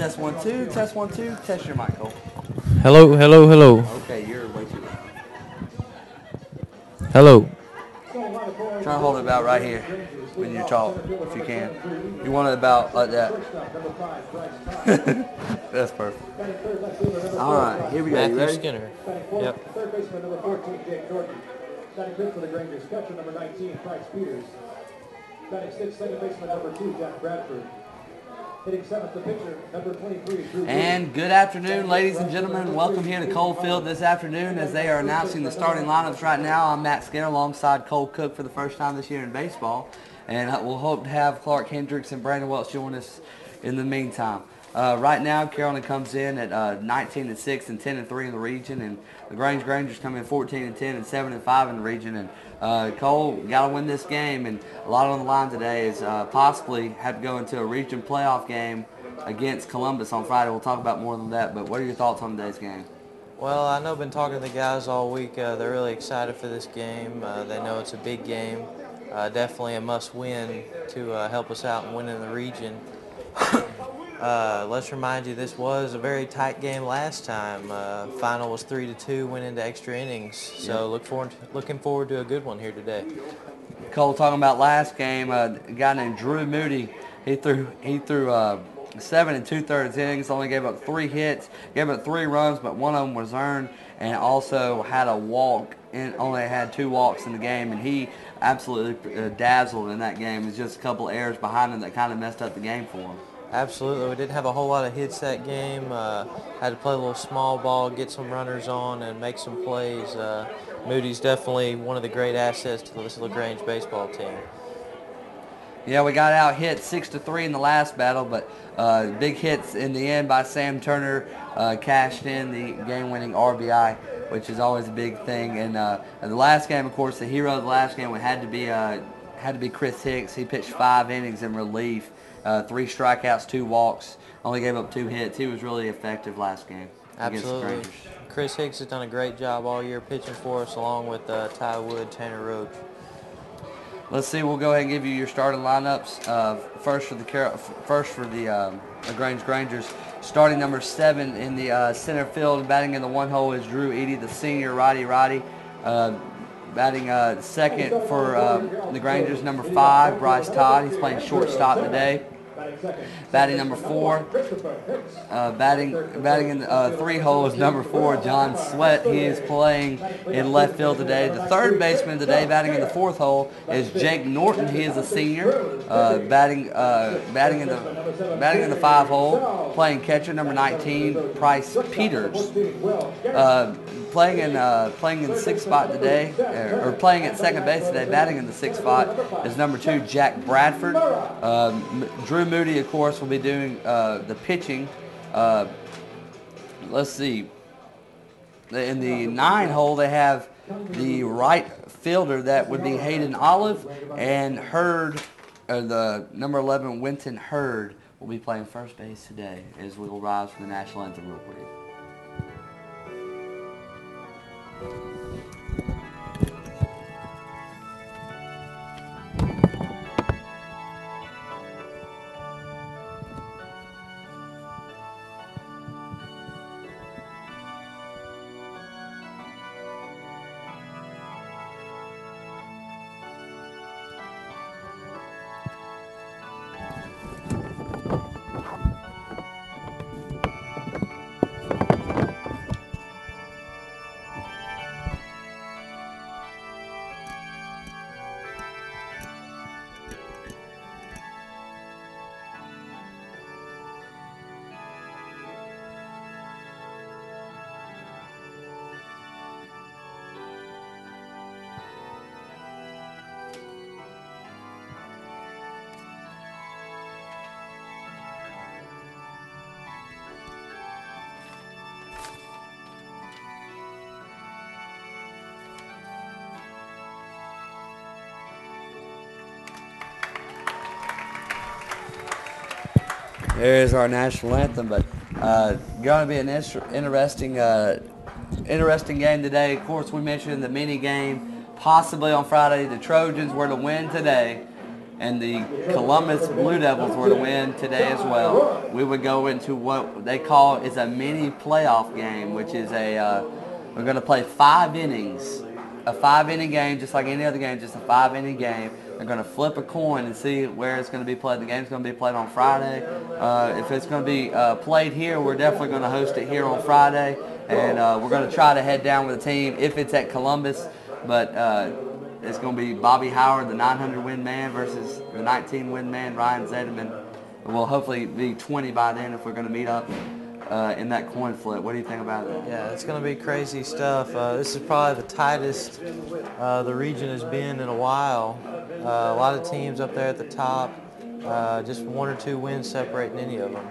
Test 1 2. Test 1 2. Test your mic, Cole. Hello, hello, hello. Okay, you're way too loud. Hello. Try to hold it about right here when you talk, if you can. You want it about like that. That's perfect. All right, here we go. You Matthew ready? Skinner. Yep. Third baseman number 14, Jake Trojans. Batting fifth for the Grangers, catcher number 19, Price Peters. Batting sixth, second baseman number 2, Jack Bradford. Hitting seventh, the pitcher, number 23, Drew. And good afternoon, ladies and gentlemen. Welcome here to Cole Field this afternoon as they are announcing the starting lineups right now. I'm Matt Skinner alongside Cole Cook for the first time this year in baseball. And we'll hope to have Clark Hendricks and Brandon Welch join us in the meantime. Right now, Carrollton comes in at 19-6 and 10-3 in the region, and LaGrange Grangers come in 14-10 and 7-5 in the region. And Cole got to win this game, and a lot on the line today is possibly have to go into a region playoff game against Columbus on Friday. We'll talk about more than that, but what are your thoughts on today's game? Well, I know I've been talking to the guys all week. They're really excited for this game. They know it's a big game. Definitely a must-win to help us out and win in the region. Let's remind you, this was a very tight game last time. Final was 3-2, went into extra innings. So looking forward to a good one here today. Cole, talking about last game, a guy named Drew Moody, he threw 7 2/3 innings, only gave up 3 hits, gave up 3 runs, but one of them was earned, and also had a walk, and only had 2 walks in the game, and he absolutely dazzled in that game. It was just a couple errors behind him that kind of messed up the game for him. Absolutely. We didn't have a whole lot of hits that game. Had to play a little small ball, get some runners on, and make some plays. Moody's definitely one of the great assets to this LaGrange baseball team. Yeah, we got out hit 6-3 in the last battle, but big hits in the end by Sam Turner cashed in the game-winning RBI, which is always a big thing. And the last game, of course, the hero of the last game had to be Chris Hicks. He pitched 5 innings in relief, 3 strikeouts, 2 walks, only gave up 2 hits. He was really effective last game. Absolutely. Chris Hicks has done a great job all year pitching for us, along with Ty Wood, Tanner Roach. Let's see. We'll go ahead and give you your starting lineups. First for the LaGrange Grangers. Starting number 7 in the center field, batting in the 1 hole is Drew Eady, the senior righty. Batting second for the Grangers, number 5, Bryce Todd. He's playing shortstop today. Batting number 4, batting in the 3 hole is number 4, John Sweat. He is playing in left field today. The third baseman today, batting in the 4th hole, is Jake Norton. He is a senior, batting in the 5 hole, playing catcher, number 19, Price Peters. Playing in the 6th spot today, or playing at second base today, batting in the 6th spot is number 2, Jack Bradford. Drew Moody, of course, will be doing the pitching. Let's see. In the 9 hole, they have the right fielder that would be Hayden Olive, and Hurd, the number 11, Winton Hurd, will be playing first base today as we will rise for the national anthem real quick. There's our national anthem, but going to be an interesting game today. Of course, we mentioned the mini game possibly on Friday. The Trojans were to win today. and the Columbus Blue Devils were to win today as well, we would go into what they call is a mini playoff game, which is we're going to play 5 innings. A 5-inning game, just like any other game, just a 5-inning game. They're going to flip a coin and see where it's going to be played. The game's going to be played on Friday. If it's going to be played here, we're definitely going to host it here on Friday. And we're going to try to head down with the team if it's at Columbus. But it's going to be Bobby Howard, the 900-win man, versus the 19-win man, Ryan Zedeman. We'll hopefully be 20 by then if we're going to meet up in that coin flip. What do you think about that? Yeah, it's going to be crazy stuff. This is probably the tightest the region has been in a while. A lot of teams up there at the top, just 1 or 2 wins separating any of them.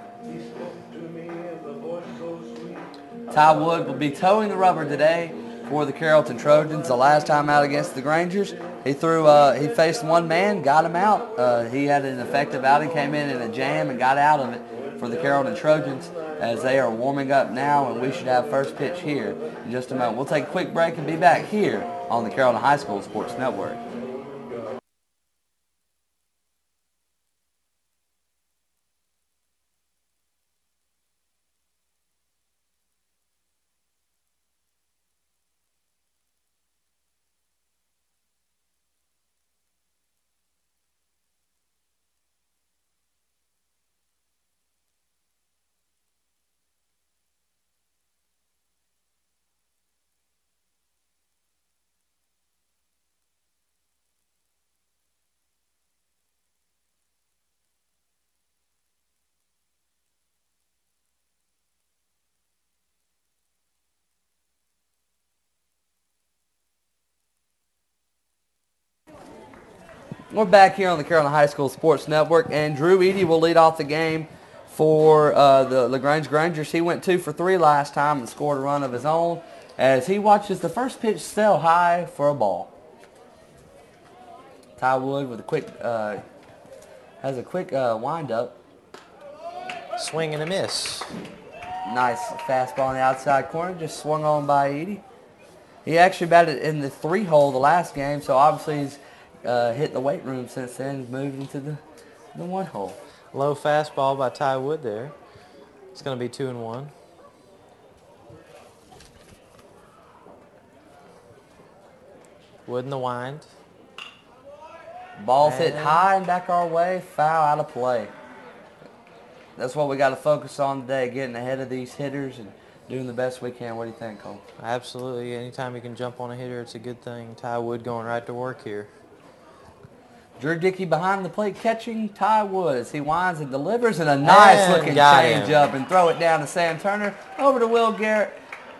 Ty Wood will be towing the rubber today for the Carrollton Trojans. The last time out against the Grangers, he faced one man, got him out. He had an effective outing, came in a jam and got out of it for the Carrollton Trojans as they are warming up now, and we should have first pitch here in just a moment. We'll take a quick break and be back here on the Carrollton High School Sports Network. We're back here on the Carrollton High School Sports Network, and Drew Eady will lead off the game for the LaGrange Grangers. He went 2 for 3 last time and scored a run of his own as he watches the first pitch sail high for a ball. Ty Wood with a quick has a quick wind-up. Swing and a miss. Nice fastball on the outside corner, just swung on by Eady. He actually batted in the 3-hole the last game, so obviously he's hit the weight room since then, moved into the 1-hole. Low fastball by Ty Wood there. It's going to be 2-1. Wood in the wind. Ball's hit high and back our way, foul out of play. That's what we got to focus on today, getting ahead of these hitters and doing the best we can. What do you think, Cole? Absolutely. Anytime you can jump on a hitter, it's a good thing. Ty Wood going right to work here. Drew Dickey behind the plate catching Ty Wood as he winds and delivers, and a nice-looking change-up and throw it down to Sam Turner. Over to Will Garrett.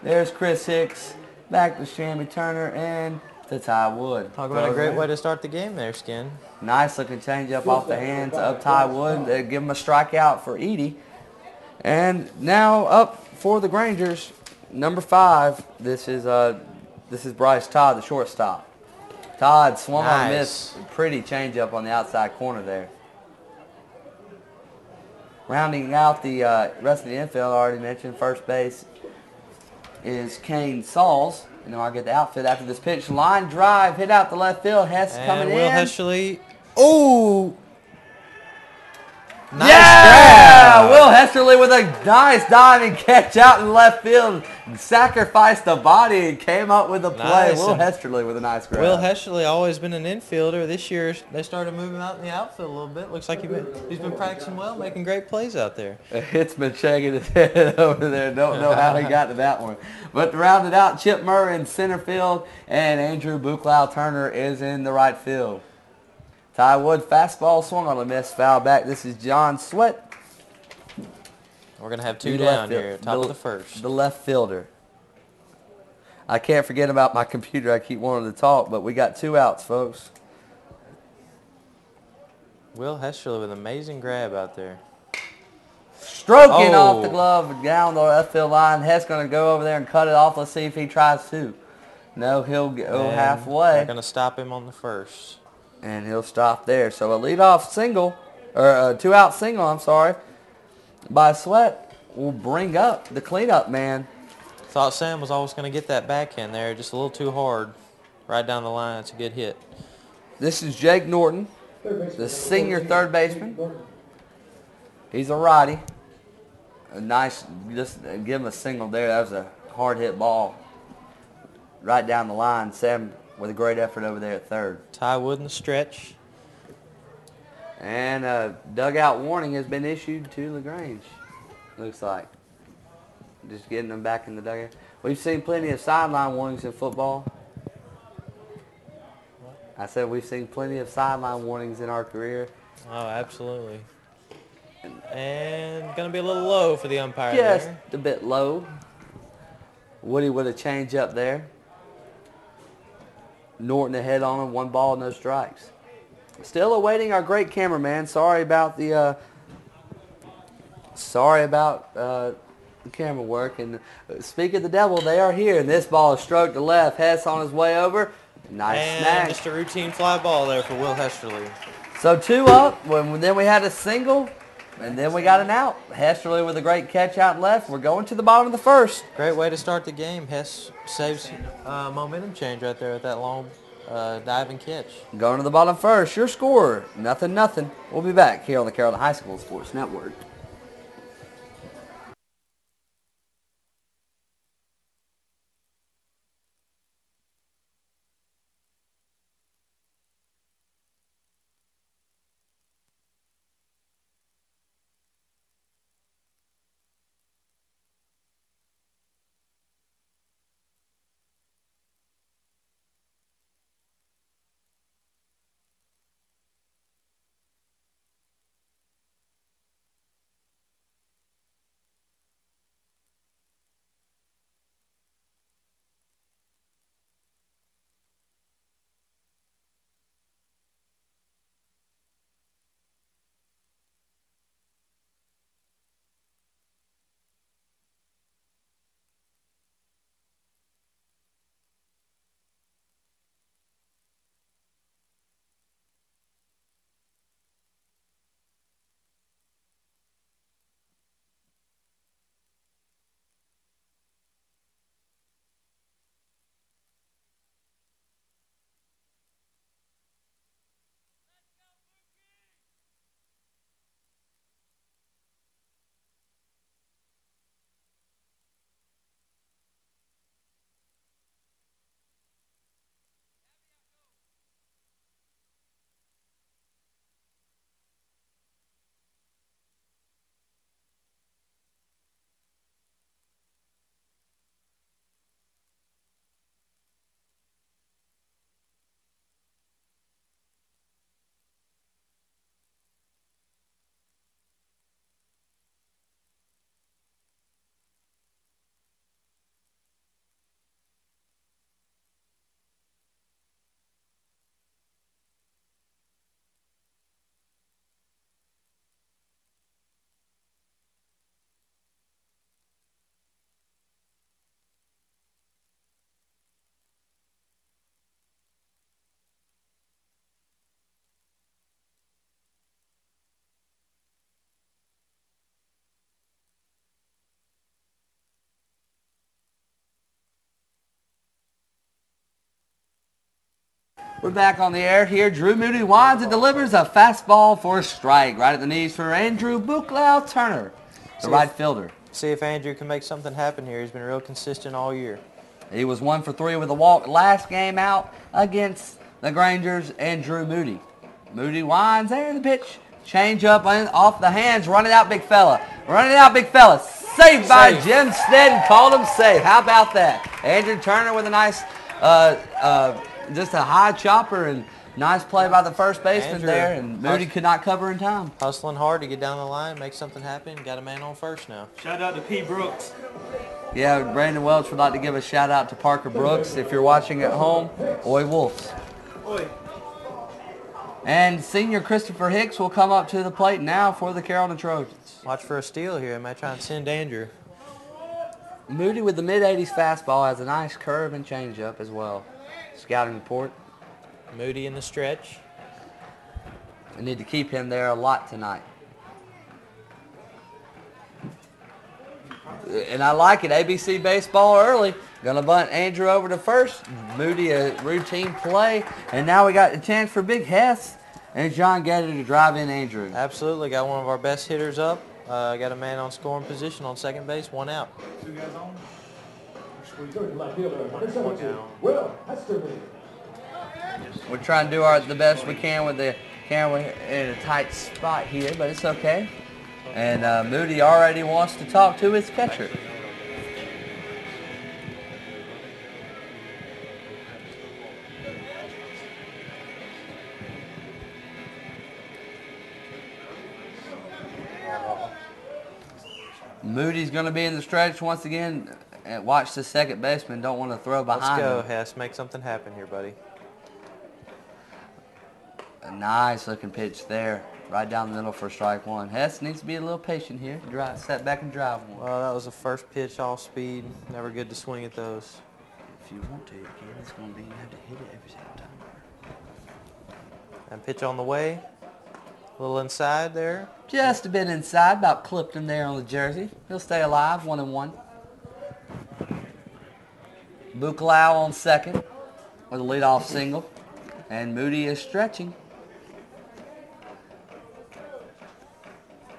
There's Chris Hicks. Back to Shammy Turner and to Ty Wood. Talk about a great way to start the game there, Skin. Nice-looking change-up off the hands of Ty Wood. They give him a strikeout for Eady. And now up for the Grangers, number 5. This is Bryce Todd, the shortstop. Todd swung on a miss. Pretty change-up on the outside corner there. Rounding out the rest of the infield, I already mentioned, first base is Kane Sauls. And then I'll get the outfit after this pitch. Line drive, hit out the left field. Hess coming in. Will Hesterly. Ooh! Nice grab. Will Hesterly with a nice diving catch out in left field. Sacrificed the body and came up with a play. Nice. Will Hesterly with a nice grab. Will Hesterly always been an infielder. This year they started moving out in the outfield a little bit. Looks like he's been practicing well, making great plays out there. It's been shaking his head over there. Don't know how he got to that one. But to round it out, Chip Murray in center field and Andrew Buchlau Turner is in the right field. Ty Wood fastball swung on a miss, foul back. This is John Sweat. We're going to have 2 down here, top of the first. The left fielder. I can't forget about my computer. I keep wanting to talk, but we got 2 outs, folks. Will Hesterly with an amazing grab out there. Stroking off the glove down the left field line. Hess going to go over there and cut it off. Let's see if he tries to. No, he'll go halfway. They're going to stop him on the first. And he'll stop there. So a leadoff single, or a 2-out single, I'm sorry, by Sweat will bring up the cleanup man. Thought Sam was always going to get that backhand there, just a little too hard. Right down the line, it's a good hit. This is Jake Norton the senior third baseman. He's a righty. A nice, just give him a single there. That was a hard hit ball right down the line. Sam with a great effort over there at third. Ty Wood in the stretch. And a dugout warning has been issued to LaGrange, looks like. Just getting them back in the dugout. We've seen plenty of sideline warnings in football. I said we've seen plenty of sideline warnings in our career. Oh, absolutely. And going to be a little low for the umpire Just there. a bit low. Woody with a change up there. Norton ahead on him, 1 ball, no strikes. Still awaiting our great cameraman. Sorry about the camera work. And speak of the devil, they are here. And this ball is stroked to left. Hess on his way over. Nice and snag. Just a routine fly ball there for Will Hesterly. So 2 up. Then we had a single. And then we got an out. Hesterly with a great catch out left. We're going to the bottom of the first. Great way to start the game. Hess saves momentum change right there with that long diving catch. Going to the bottom first. Your score, 0-0. We'll be back here on the Carrollton High School Sports Network. We're back on the air here. Drew Moody winds and delivers a fastball for a strike right at the knees for Andrew Buchlau Turner, the right fielder. See if Andrew can make something happen here. He's been real consistent all year. He was 1 for 3 with a walk last game out against the Grangers and Drew Moody. Moody winds and the pitch. Change up off the hands. Run it out, big fella. Run it out, big fella. Saved by Jim Snedden. Called him safe. How about that? Andrew Turner with a nice, just a high chopper and nice play by the first baseman Andrew, there. And Moody could not cover in time. Hustling hard to get down the line, make something happen. Got a man on first now. Shout out to P. Brooks. Yeah, Brandon Welch would like to give a shout out to Parker Brooks. If you're watching at home, Oi Wolves. Oi. And senior Christopher Hicks will come up to the plate now for the Carrollton Trojans. Watch for a steal here. Might try and send Andrew. Moody with the mid-80s fastball has a nice curve and changeup as well. Scouting report. Moody in the stretch. We need to keep him there a lot tonight. And I like it. ABC baseball early. Going to bunt Andrew over to first. Moody a routine play. And now we got a chance for Big Hess And John Gator to drive in Andrew. Absolutely. Got one of our best hitters up. Got a man on scoring position on second base, 1 out. 2 guys on. Third left fielder, number 17, Will Hesterly. We're trying to do the best we can with the camera in a tight spot here, but it's okay. And Moody already wants to talk to his catcher. Moody's going to be in the stretch once again. And watch the second baseman. Don't want to throw behind Let's go, him. Hess. Make something happen here, buddy. A nice looking pitch there. Right down the middle for strike one. Hess needs to be a little patient here. Set back and drive one. Well, that was the first pitch, all speed. Never good to swing at those. If you want to, you can. It's going to be you have to hit it every single time. And pitch on the way. A little inside there. Just a bit inside. About clipped him there on the jersey. He'll stay alive. 1-1. Bukalau on second with a leadoff single. And Moody is stretching.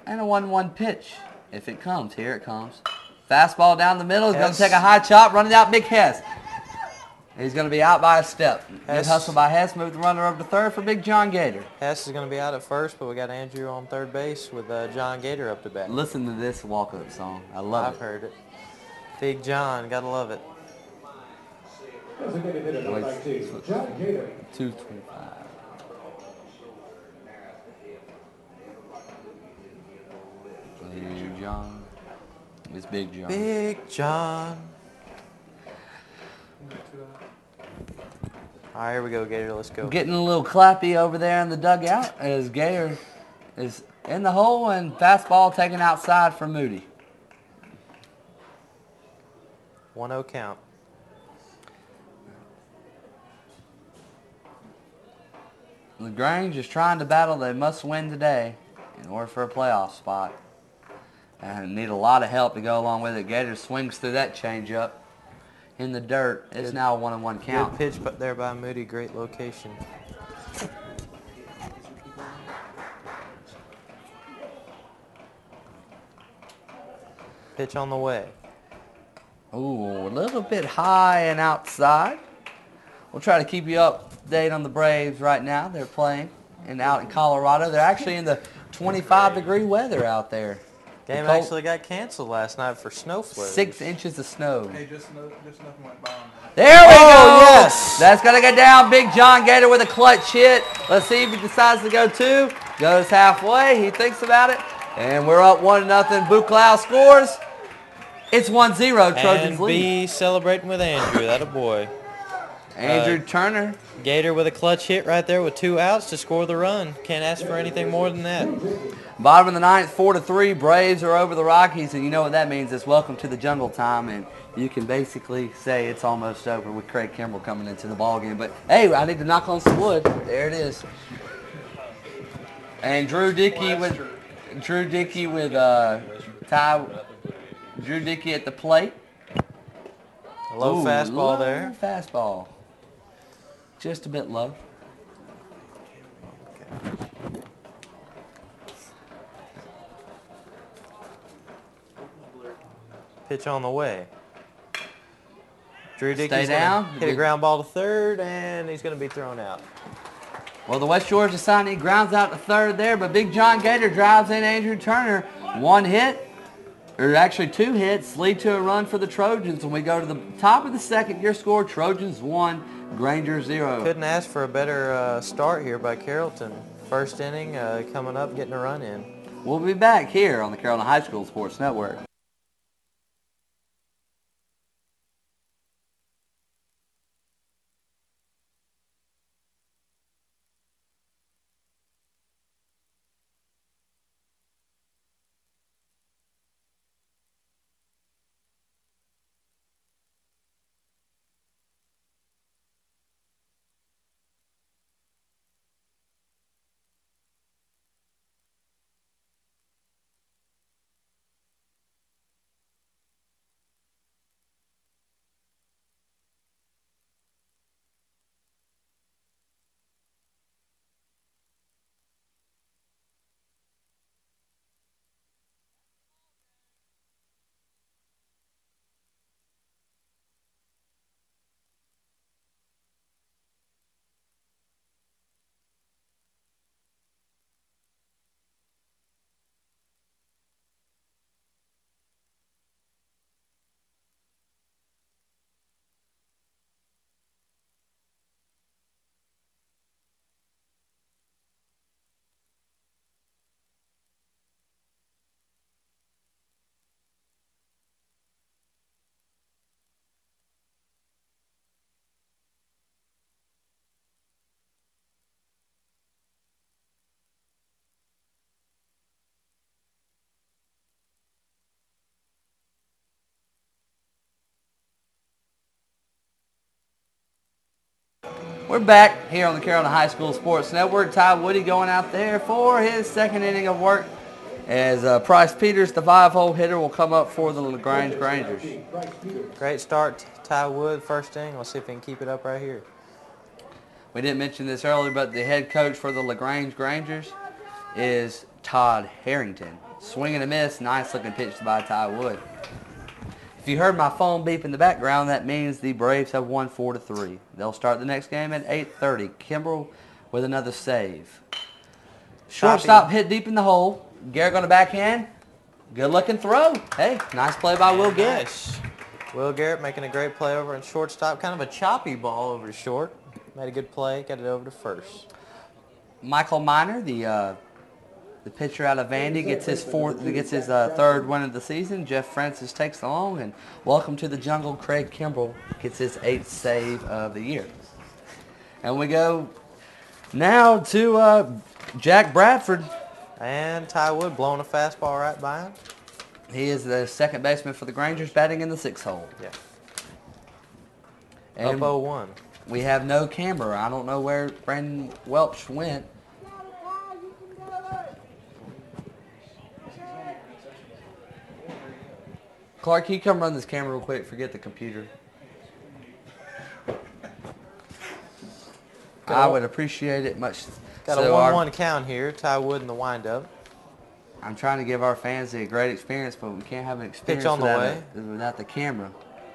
And a 1-1 pitch. If it comes, here it comes. Fastball down the middle. He's going to take a high chop. Running out, Big Hess. He's going to be out by a step. Good hustle by Hess. Move the runner over to third for Big John Gator. Hess is going to be out at first, but we got Andrew on third base with John Gator up to bat. Listen to this walk-up song. I love it. I've heard it. Big John. Got to love it. Designated hitter, number 19, John Gator. 225. Big John. It's Big John. Big John. All right, here we go, Gator. Let's go. Getting a little clappy over there in the dugout as Gator is in the hole and fastball taken outside for Moody. 1-0 count. LaGrange is trying to battle. They must win today in order for a playoff spot. And need a lot of help to go along with it. Gator swings through that changeup in the dirt. It's now a 1-1 count. Good pitch there by Moody. Great location. Pitch on the way. Ooh, a little bit high and outside. We'll try to keep you up to date on the Braves right now. They're playing out in Colorado. They're actually in the 25-degree weather out there. Game actually got canceled last night for snow flurries. 6 inches of snow. Hey, just nothing went by on that. There we go. Yes. That's going to go down. Big John Gator with a clutch hit. Let's see if he decides to go 2. Goes halfway. He thinks about it. And we're up 1-0. Bukalau scores. It's 1-0. Trojans and lead. B celebrating with Andrew. That a boy. Andrew Turner. Gator with a clutch hit right there with 2 outs to score the run. Can't ask for anything more than that. Bottom of the 9th, 4-3. Braves are over the Rockies, and you know what that means. It's welcome to the jungle time, and you can basically say it's almost over with Craig Kimbrell coming into the ballgame. But, hey, I need to knock on some wood. There it is. And Drew Dickey with Drew Dickey at the plate. A low fastball low there. Fastball. Just a bit low. Pitch on the way. Drew Dickey's Stay down. Hit a ground ball to third, and he's going to be thrown out. Well, the West Georgia signee grounds out to third there, but Big John Gator drives in Andrew Turner. 1 hit, or actually 2 hits, lead to a run for the Trojans. When we go to the top of the second, your score, Trojans 1, Grangers 0. Couldn't ask for a better start here by Carrollton. First inning coming up, getting a run in. We'll be back here on the Carrollton High School Sports Network. We're back here on the Carrollton High School Sports Network. Ty Woody going out there for his second inning of work as Price Peters, the 5-hole hitter, will come up for the LaGrange Grangers. Great start, Ty Wood, first inning. Let's see if he can keep it up right here. We didn't mention this earlier, but the head coach for the LaGrange Grangers is Todd Harrington. Swing and a miss. Nice looking pitch by Ty Wood. If you heard my phone beep in the background, that means the Braves have won 4-3. They'll start the next game at 8:30. Kimbrell with another save. Shortstop hit deep in the hole. Garrett on the backhand. Good looking throw. Hey, nice play by Will Garrett. Nice. Will Garrett making a great play over in shortstop. Kind of a choppy ball over to short. Made a good play. Got it over to first. Michael Miner, the pitcher out of Vandy, gets his third win of the season. Jeff Francis takes the long, and welcome to the jungle. Craig Kimbrell gets his 8th save of the year. And we go now to Jack Bradford. And Ty Wood blowing a fastball right by him. He is the second baseman for the Grangers, batting in the 6th hole. Yeah. And up 0-1. we have no camera. I don't know where Brandon Welch went. Clark, can you come run this camera real quick? Forget the computer. I would appreciate it much. Got a 1-1 count here. Ty Wood in the windup. I'm trying to give our fans a great experience, but we can't have an experience Pitch on the way. without the camera.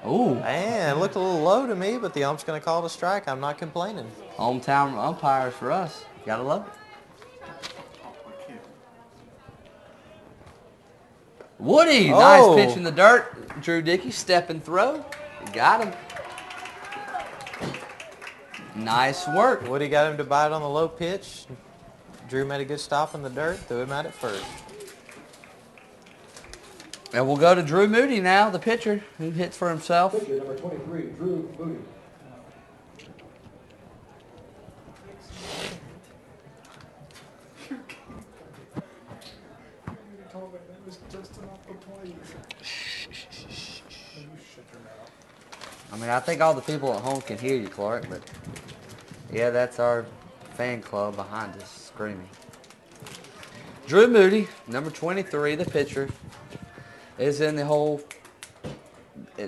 Ooh. And it looked a little low to me, but the ump's going to call it a strike. I'm not complaining. Hometown umpires for us. Gotta love it. Woody, nice pitch in the dirt. Drew Dickey, step and throw. Got him. Nice work. Woody got him to bite on the low pitch. Drew made a good stop in the dirt, threw him out at first. And we'll go to Drew Moody now, the pitcher, who hits for himself. Pitcher number 23, Drew Moody. I mean, I think all the people at home can hear you, Clark, but yeah, that's our fan club behind us screaming. Drew Moody, number 23, the pitcher, is in the hole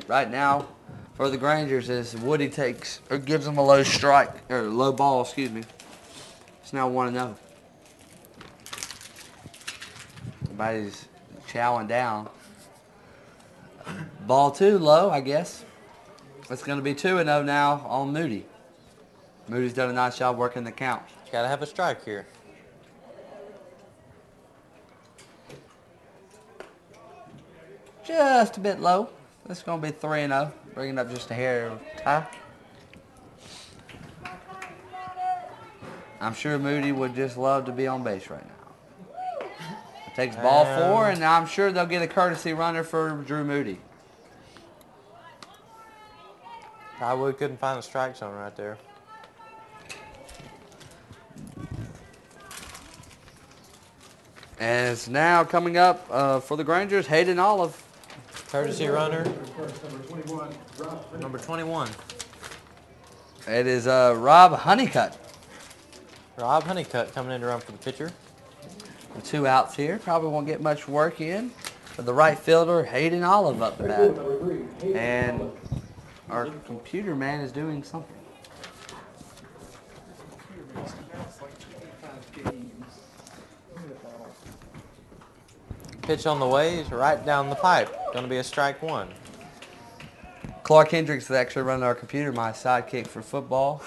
right now for the Grangers as Woody gives him a low strike, or low ball, excuse me. It's now 1-0. Everybody's chowing down. Ball 2 low, I guess. It's going to be 2-0 now on Moody. Moody's done a nice job working the count. Got to have a strike here. Just a bit low. It's going to be 3-0. Bringing up just a hair of tie. I'm sure Moody would just love to be on base right now. It takes ball 4, and I'm sure they'll get a courtesy runner for Drew Moody. Ty Wood couldn't find the strike zone right there. And it's now coming up for the Grangers, Hayden Olive. Courtesy runner. Number 21. It is Rob Honeycutt. Rob Honeycutt coming in to run for the pitcher. With 2 outs here. Probably won't get much work in. For the right fielder, Hayden Olive up the bat. And our computer man is doing something. Pitch on the way is right down the pipe. Going to be a strike 1. Clark Hendricks is actually running our computer, my sidekick for football.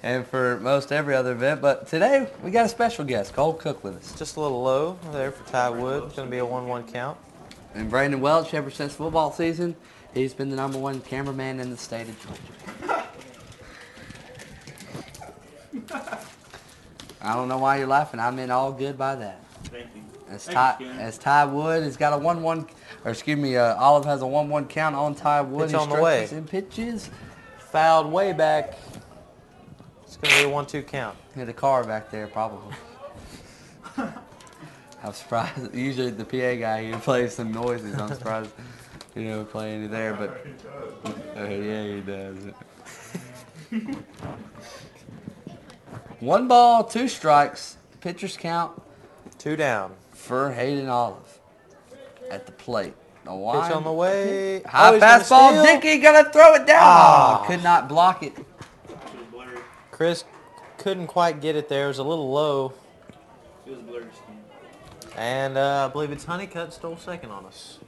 And for most every other event. But today, we got a special guest, Cole Cook, with us. Just a little low there for Ty Wood. It's going to be a 1-1 count. And Brandon Welch, ever since football season, he's been the #1 cameraman in the state of Georgia. I don't know why you're laughing. I meant all good by that. Thank you. As Ty Wood has got a 1-1, or excuse me, Olive has a 1-1 count on Ty Wood. Pitch on the way. And pitches. Fouled way back. It's going to be a 1-2 count. Hit a car back there, probably. I'm surprised. Usually the PA guy here plays some noises. I'm surprised You know, play any there, but yeah, he does. 1 ball, 2 strikes. Pitcher's count 2 down. for Hayden Olive at the plate. Pitch on the way. High he's gonna fastball. steal. Dickey gonna throw it down. Ah. Could not block it. Chris couldn't quite get it there. It was a little low. It was blurry. And I believe it's Honeycutt stole second on us.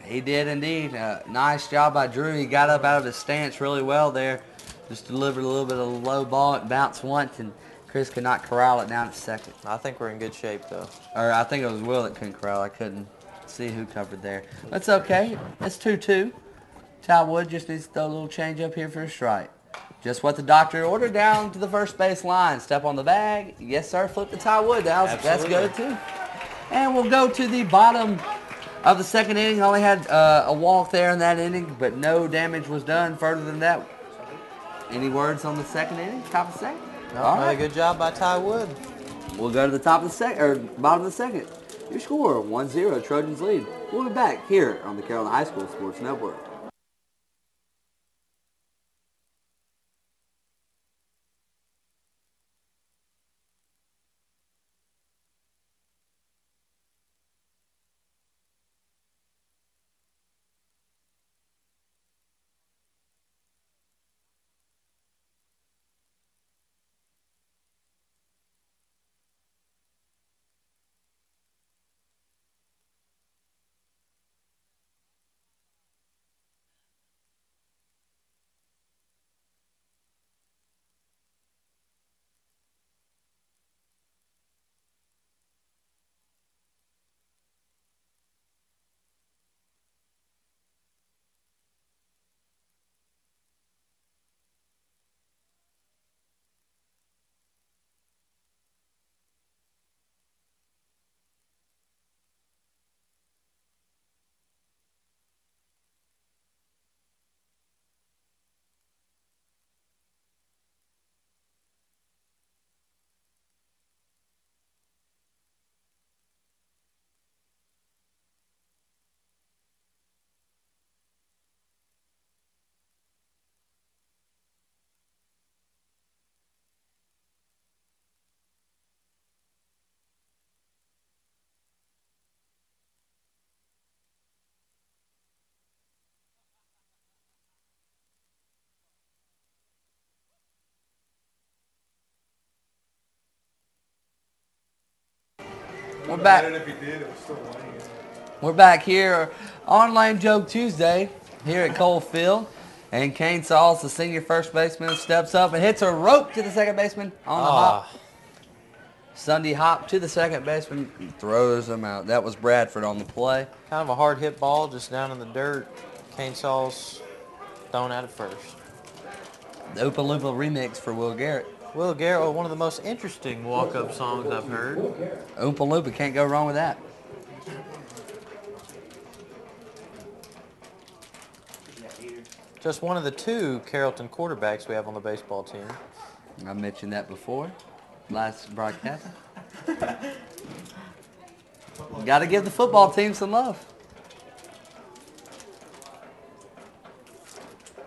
He did indeed. Nice job by Drew. He got up out of his stance really well there. Just delivered a little bit of a low ball. It bounced once, and Chris could not corral it down at second. I think we're in good shape, though. Or I think it was Will that couldn't corral. I couldn't see who covered there. That's okay. It's 2-2. Ty Wood just needs to throw a little change up here for a strike. Just what the doctor ordered, down to the first base line. Step on the bag. Yes, sir. Flip to Ty Wood. That's good, too. And we'll go to the bottom of the second inning. Only had a walk there in that inning, but no damage was done further than that. Any words on the second inning? Top of the second? No, another good job by Ty Wood. We'll go to the top of the second, or bottom of the second. Your score, 1-0, Trojans lead. We'll be back here on the Carrollton High School Sports Network. We're back. We're back here on Lame Joke Tuesday here at Cole Field. And Kane Sauls, the senior first baseman, steps up and hits a rope to the second baseman on the hop. Sunday hop to the second baseman, throws him out. That was Bradford on the play. Kind of a hard hit ball just down in the dirt. Kane Sauls thrown out at first. The Oopa Loopa remix for Will Garrett. Will Garrett, one of the most interesting walk-up songs I've heard. Oompa Loompa, can't go wrong with that. Just one of the 2 Carrollton quarterbacks we have on the baseball team. I mentioned that before, last broadcast. Got to give the football team some love.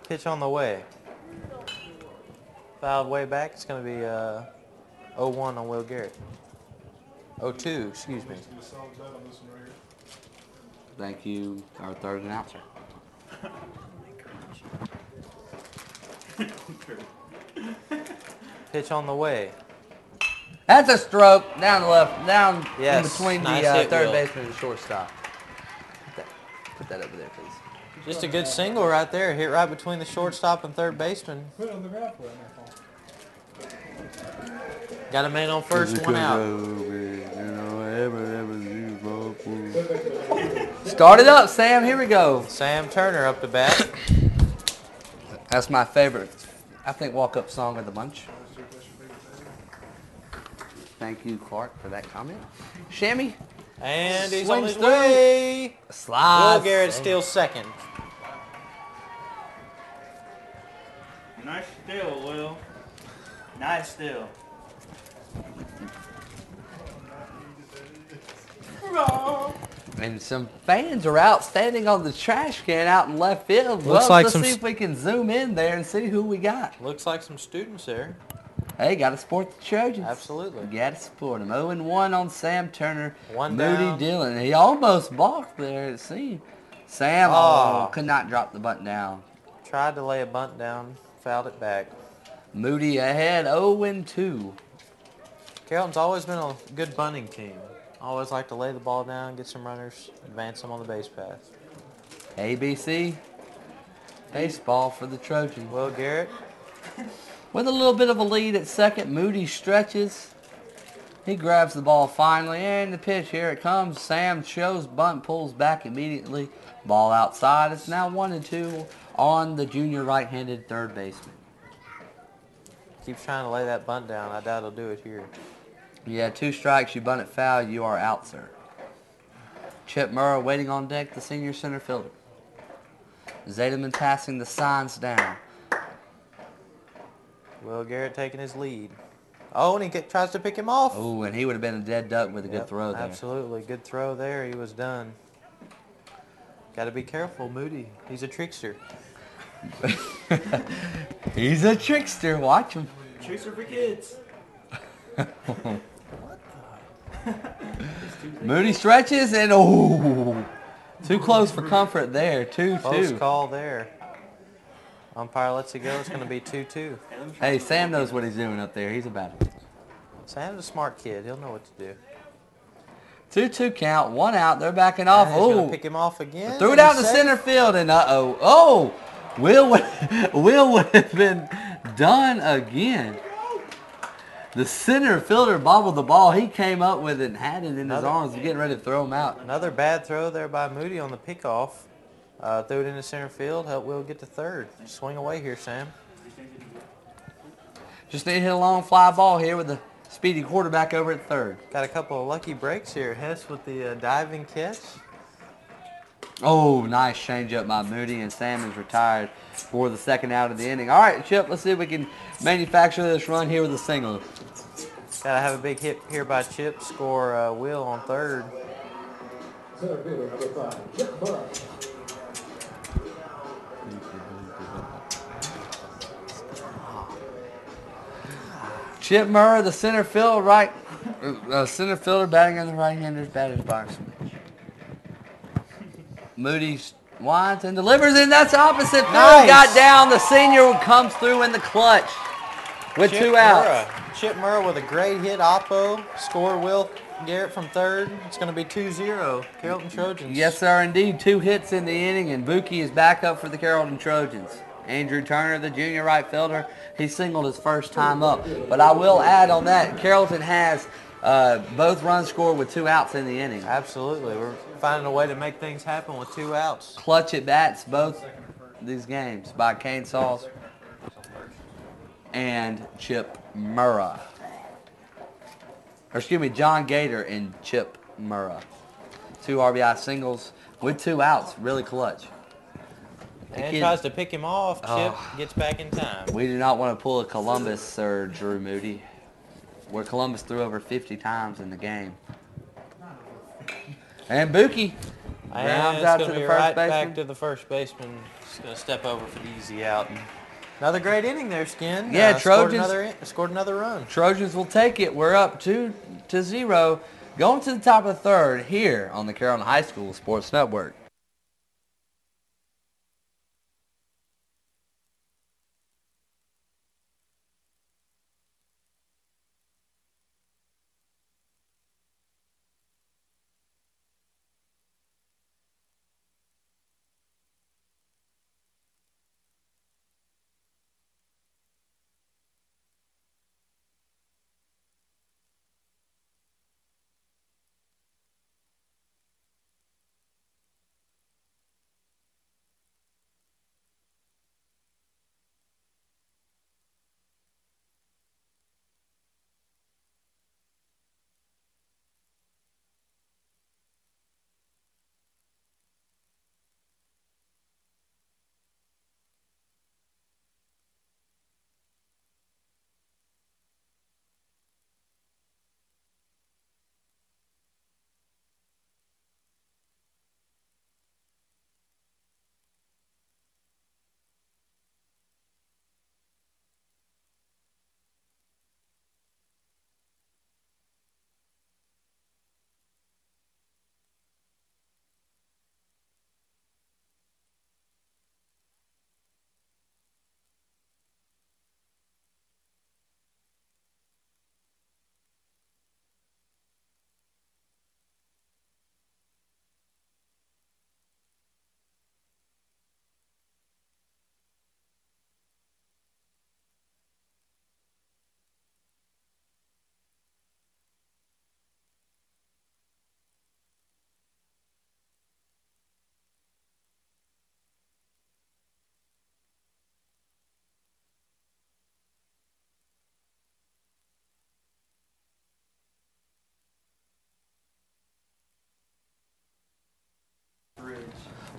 Pitch on the way. Fouled way back. It's going to be 0-1 on Will Garrett. 0-2, excuse me. Thank you, our third announcer. Pitch on the way. That's a stroke down the left, down in between nice the hit, third Will. baseman and the shortstop. Put that over there, please. Just a good single right there. Hit right between the shortstop and third baseman. Put it on the ground for it. Got a man on first, 1 out. Start it up, Sam. Here we go. Sam Turner up to bat. That's my favorite, I think, walk-up song of the bunch. Thank you, Clark, for that comment. Shammy. And he's Swings on his through. way. Slide. Will Garrett steals second. Nice steal, Will. Nice steal. And some fans are out standing on the trash can out in left field. Looks Well, like let's some see if we can zoom in there and see who we got. Looks like some students there. Hey, got to support the Trojans. Absolutely. Got to support them. 0-1 on Sam Turner. One Moody down. Dillon. He almost balked there, it seemed. Sam could not drop the bunt down. Tried to lay a bunt down, fouled it back. Moody ahead 0-2. Carrollton's always been a good bunting team. Always like to lay the ball down, get some runners, advance them on the base path. ABC. Baseball for the Trojans. Will Garrett. With a little bit of a lead at second, Moody stretches. He grabs the ball finally, and the pitch, here it comes. Sam shows bunt, pulls back immediately. Ball outside. It's now 1-2 on the junior right-handed third baseman. Keeps trying to lay that bunt down. I doubt he'll do it here. Yeah, 2 strikes. You bunt it foul. You are out, sir. Chip Murrah waiting on deck, the senior center fielder. Zademan passing the signs down. Will Garrett taking his lead. Oh, and he tries to pick him off. Oh, and he would have been a dead duck with a good throw there. Absolutely. Good throw there. He was done. Got to be careful, Moody. He's a trickster. He's a trickster. Watch him. Trickster for kids. Moody stretches and too close for comfort there. 2-2. Close call there. Umpire lets it go. It's going to be 2-2. Hey, Sam knows what he's doing up there. He's about it. Sam's a smart kid. He'll know what to do. 2-2 count. 1 out. They're backing off. He's going to pick him off again. Threw it out to center field and Will would have been done again. The center fielder bobbled the ball. He came up with it and had it in his arms, getting ready to throw him out. Another bad throw there by Moody on the pickoff. Threw it into center field. Help Will get to third. Swing away here, Sam. Just need to hit a long fly ball here with the speedy quarterback over at third. Got a couple of lucky breaks here. Hess with the diving catch. Oh, nice changeup by Moody, and Sam is retired for the second out of the inning. All right, Chip, let's see if we can manufacture this run here with a single. Got to have a big hit here by Chip. Score Will on third. Center fielder number 5, Chip Murrah. Chip Murrah, the center fielder batting in the right-hander's batter's box. Moody winds and delivers, and that's opposite field. Nice. Got down. The senior comes through in the clutch with 2 outs. Chip Murrah with a great hit. Oppo. Score Will Garrett from third. It's going to be 2-0. Carrollton Trojans. Yes, sir, indeed. 2 hits in the inning, and Buki is back up for the Carrollton Trojans. Andrew Turner, the junior right fielder, he singled his first time up. But I will add on that, Carrollton has both runs scored with 2 outs in the inning. Absolutely. We're finding a way to make things happen with 2 outs. Clutch at bats both these games by Kane Sauls and Chip Murrah. Or excuse me, John Gator and Chip Murrah. 2 RBI singles with 2 outs. Really clutch. And tries to pick him off. Chip gets back in time. We do not want to pull a Columbus, Sir Drew Moody, where Columbus threw over 50 times in the game. And Buki rounds out to the first baseman. Back to the first baseman. Just going to step over for the easy out. Another great inning there, Skin. Yeah, Trojans scored another run. Trojans will take it. We're up 2-0. Going to the top of the third here on the Carrollton High School Sports Network.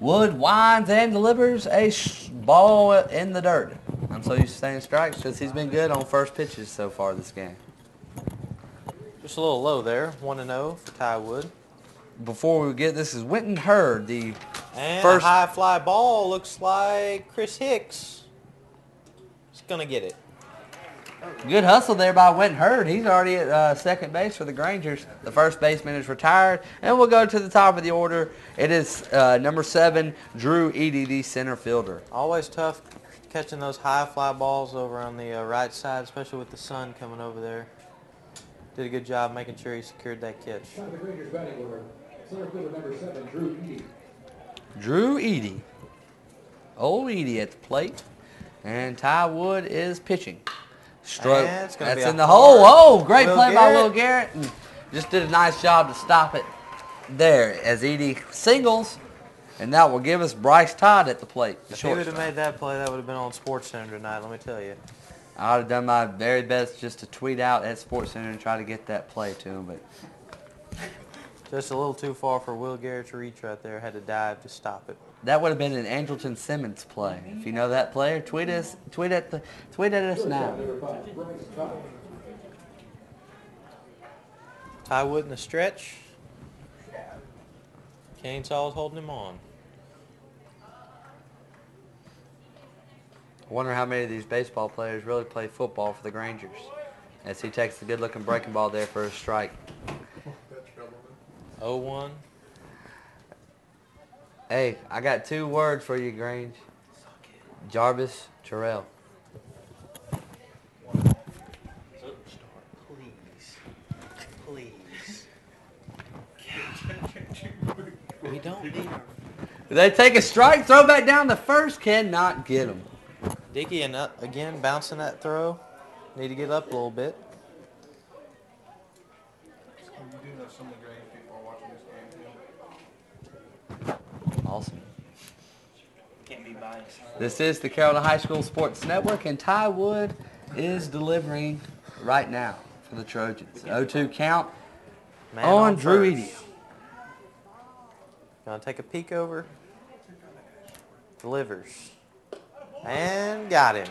Wood winds and delivers a ball in the dirt. I'm so used to saying strikes because he's been good on first pitches so far this game. Just a little low there. 1-0 for Ty Wood. Before we get this is Winton Hurd, the And first a high fly ball. Looks like Chris Hicks is going to get it. good hustle there by Winton Hurd. He's already at second base for the Grangers. The first baseman is retired. And we'll go to the top of the order. It is number 7, Drew Eady, the center fielder. Always tough catching those high fly balls over on the right side, especially with the sun coming over there. Did a good job making sure he secured that catch. Top of the Grangers batting order. Center fielder number 7, Drew Eady. Drew Eady. Old Eady at the plate. And Ty Wood is pitching. Stroke. And it's gonna That's be in a the hole. Oh, great Will play by Garrett. Will Garrett. And just did a nice job to stop it there as Eady singles. And that will give us Bryce Todd at the plate. The If he would have shortstop. made that play, that would have been on SportsCenter tonight, let me tell you. I would have done my very best just to tweet out at SportsCenter and try to get that play to him. But Just a little too far for Will Garrett to reach right there. Had to dive to stop it. that would have been an Angelton Simmons play. If you know that player, tweet us now. Shortstop number 5, Bryce Todd. Ty Wood in the stretch. Kane Saw's holding him on. I wonder how many of these baseball players really play football for the Grangers. As he takes the good-looking breaking ball there for a strike. 0-1. Hey, I got 2 words for you, Grange. Jarvis Terrell. Please. We don't need him. They take a strike, throw back down the first, cannot get him. Dickey and again bouncing that throw. Need to get up a little bit. You do know some of the Grange people are watching this game too. Awesome. Can't be biased. This is the Carrollton High School Sports Network, and Ty Wood is delivering right now for the Trojans. 0-2 count Man on Drew first. Eady. Gonna take a peek over. Delivers. And got him.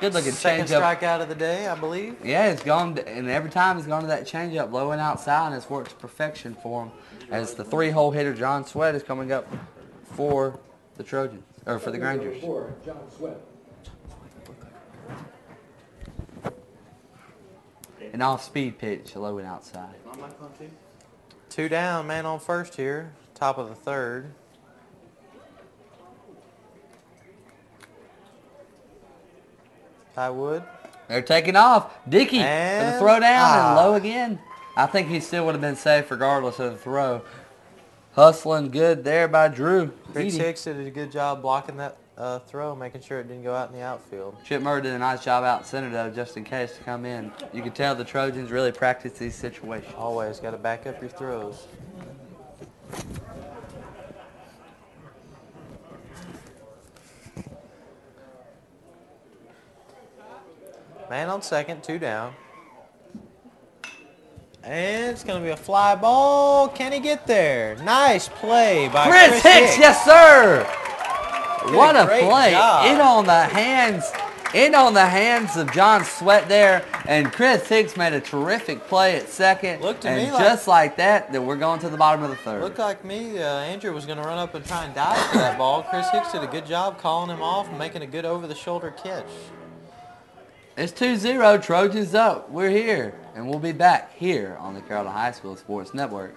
Good looking Second changeup. strikeout of the day, I believe. Yeah, it's gone, and every time it's gone to that changeup low and outside, and it's worked to perfection for him. As the 3-hole hitter John Sweat is coming up for the Trojans, or for the Grangers. Number 4, John Sweat. An off-speed pitch, low and outside. 2 down, man on first here. Top of the third. Ty Wood. They're taking off. Dickey for the And- throw down and low again. I think he still would have been safe regardless of the throw. Hustling good there by Drew. Chris Eady. Hicks did a good job blocking that throw, making sure it didn't go out in the outfield. Chip Murray did a nice job out center though, just in case to come in. You can tell the Trojans really practice these situations. Always got to back up your throws. Man on second, 2 down. And it's going to be a fly ball. Can he get there? Nice play by Chris Hicks, yes sir! What a great play. job. In on the hands of John Sweat there, and Chris Hicks made a terrific play at second. Looked to and me like- just like that, we're going to the bottom of the third. Looked like me, Andrew was going to run up and try and dive for that ball. Chris Hicks did a good job calling him off and making a good over-the-shoulder catch. It's 2-0, Trojans up. We're here, and we'll be back here on the Carrollton High School Sports Network.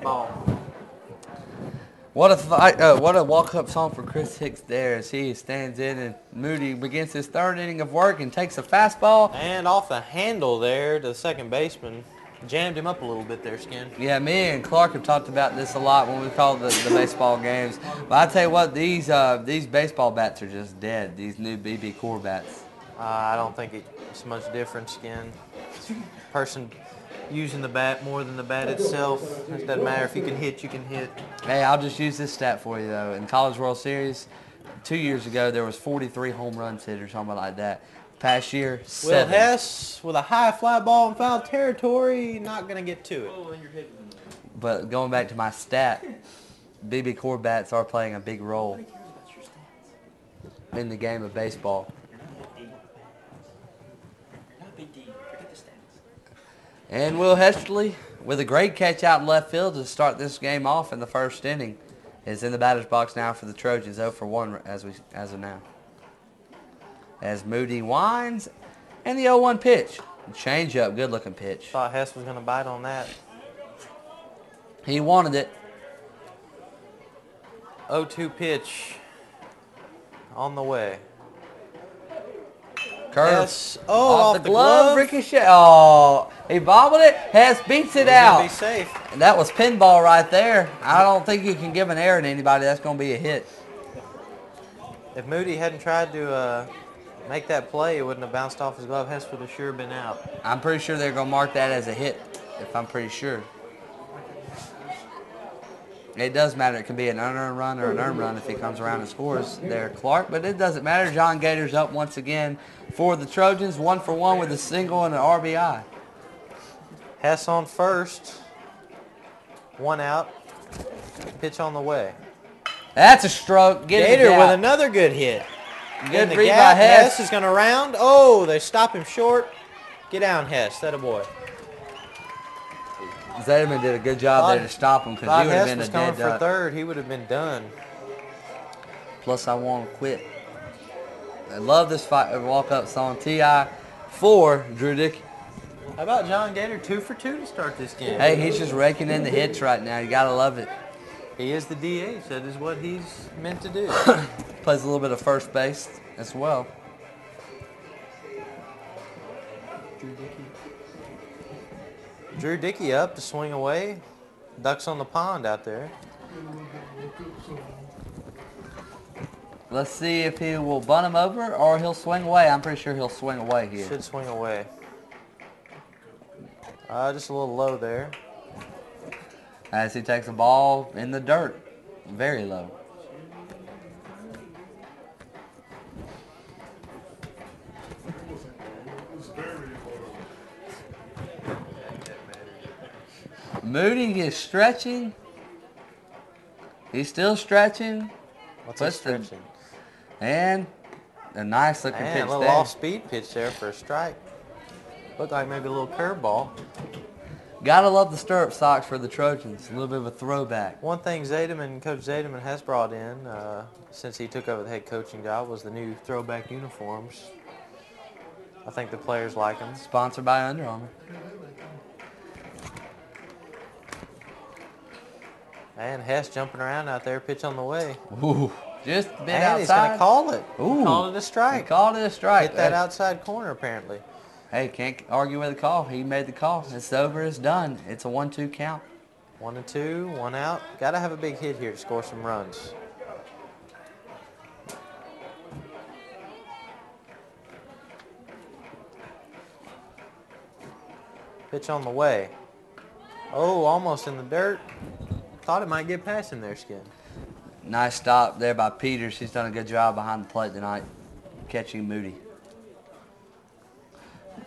ball. What a fight! What a walk-up song for Chris Hicks there as he stands in and Moody begins his third inning of work and takes a fastball. And off the handle there to the second baseman. Jammed him up a little bit there, Skin. Yeah, me and Clark have talked about this a lot when we call the baseball games. But I tell you what, these baseball bats are just dead. These new BB Core bats. I don't think it's much different, Skin. Person using the bat more than the bat itself. It doesn't matter if you can hit, you can hit. Hey, I'll just use this stat for you though. In College World Series, 2 years ago there was 43 home runs hit or something like that. Past year, 7. Will Hess with a high fly ball in foul territory, not going to get to it. But going back to my stat, BB Core bats are playing a big role in the game of baseball. And Will Hesterly, with a great catch out in left field to start this game off in the first inning, is in the batter's box now for the Trojans, 0 for 1 as of now. As Moody winds, and the 0-1 pitch. Change up, good looking pitch. Thought Hess was going to bite on that. He wanted it. 0-2 pitch on the way. Curve. Hess, off the glove. Ricochet. Oh, he bobbled it. Hess beats it He's out. gonna be safe. And that was pinball right there. I don't think you can give an error to anybody. That's going to be a hit. If Moody hadn't tried to make that play, it wouldn't have bounced off his glove. Hess would have sure been out. I'm pretty sure they're going to mark that as a hit, if I'm pretty sure. It does matter. It can be an unearned run or an earned run if he comes around and scores there, Clark. But it doesn't matter. John Gator's up once again for the Trojans, 1 for 1 with a single and an RBI. Hess on first. 1 out. Pitch on the way. That's a stroke. Gator with another good hit. Good the read gap, by Hess. Hess is going to round. Oh, they stop him short. Get down, Hess. That a boy. Zederman did a good job there to stop him because he would have been a Hess was coming dead for duck. third. He would have been done. Plus, I want to quit. I love this walk-up song. T.I. for Drew Dickey. How about John Gator 2 for 2 to start this game? Hey, he's just raking in the hits right now. You got to love it. He is the DH. That is what he's meant to do. Plays a little bit of first base as well. Drew Dickey up to swing away. Ducks on the pond out there. Let's see if he will bunt him over or he'll swing away. I'm pretty sure he'll swing away here. Should swing away. Just a little low there. As he takes a ball in the dirt. Very low. Moody is stretching. He's still stretching. What's he stretching? And a nice looking pitch A little there. off-speed pitch there for a strike. Looked like maybe a little curveball. Gotta love the stirrup socks for the Trojans. A little bit of a throwback. One thing Coach Zademan has brought in since he took over the head coaching job was the new throwback uniforms. I think the players like them. Sponsored by Under Armour. And Hess jumping around out there, pitch on the way. Ooh, just a bit And outside. he's going to call it. Ooh. Called it a strike. He called it a strike. Hit that outside corner apparently. Hey, can't argue with the call. He made the call. It's over. It's done. It's a 1-2 count. 1-2, 1 out. Got to have a big hit here to score some runs. Pitch on the way. Oh, almost in the dirt. Thought it might get past him there, Skin. Nice stop there by Peters. He's done a good job behind the plate tonight, catching Moody.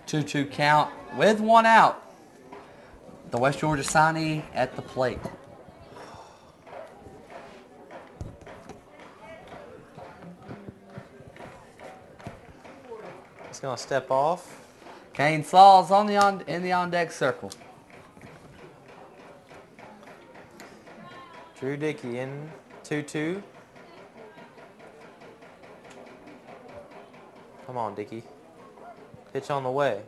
2-2 count with 1 out. The West Georgia signee at the plate. He's going to step off. Kane Saul's in the on-deck circle. Drew Dickey in 2-2. Come on, Dickey. Pitch on the way.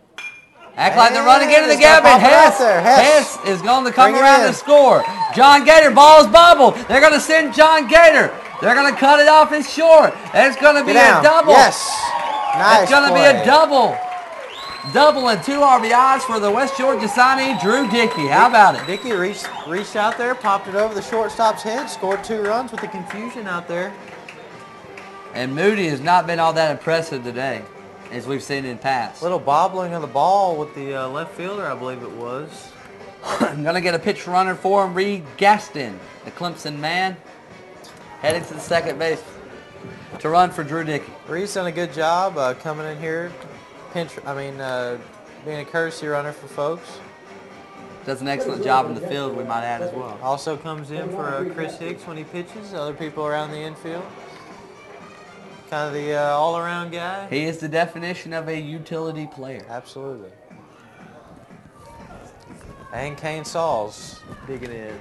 Act like they're running into the it's gonna gap, and pop it out there. Hess is going to come Bring it around in. and score. John Gator, ball's bobbled. They're going to send John Gator. They're going to cut it off and short. It's going to be a double. Yes. Nice It's going to be play. a double. Double and 2 RBIs for the West Georgia signee, Drew Dickey. How about it? Dickey reached out there, popped it over the shortstop's head, scored 2 runs with the confusion out there. And Moody has not been all that impressive today, as we've seen in past. Little bobbling of the ball with the left fielder, I believe it was. I'm going to get a pitch runner for him, Reed Gaston, the Clemson man, heading to the second base to run for Drew Dickey. Reed's done a good job coming in here, being a courtesy runner for folks. Does an excellent job in the field, we might add as well. Also comes in for Chris Hicks when he pitches, other people around the infield. Kind of the all-around guy. He is the definition of a utility player. Absolutely. And Kane Sauls digging in.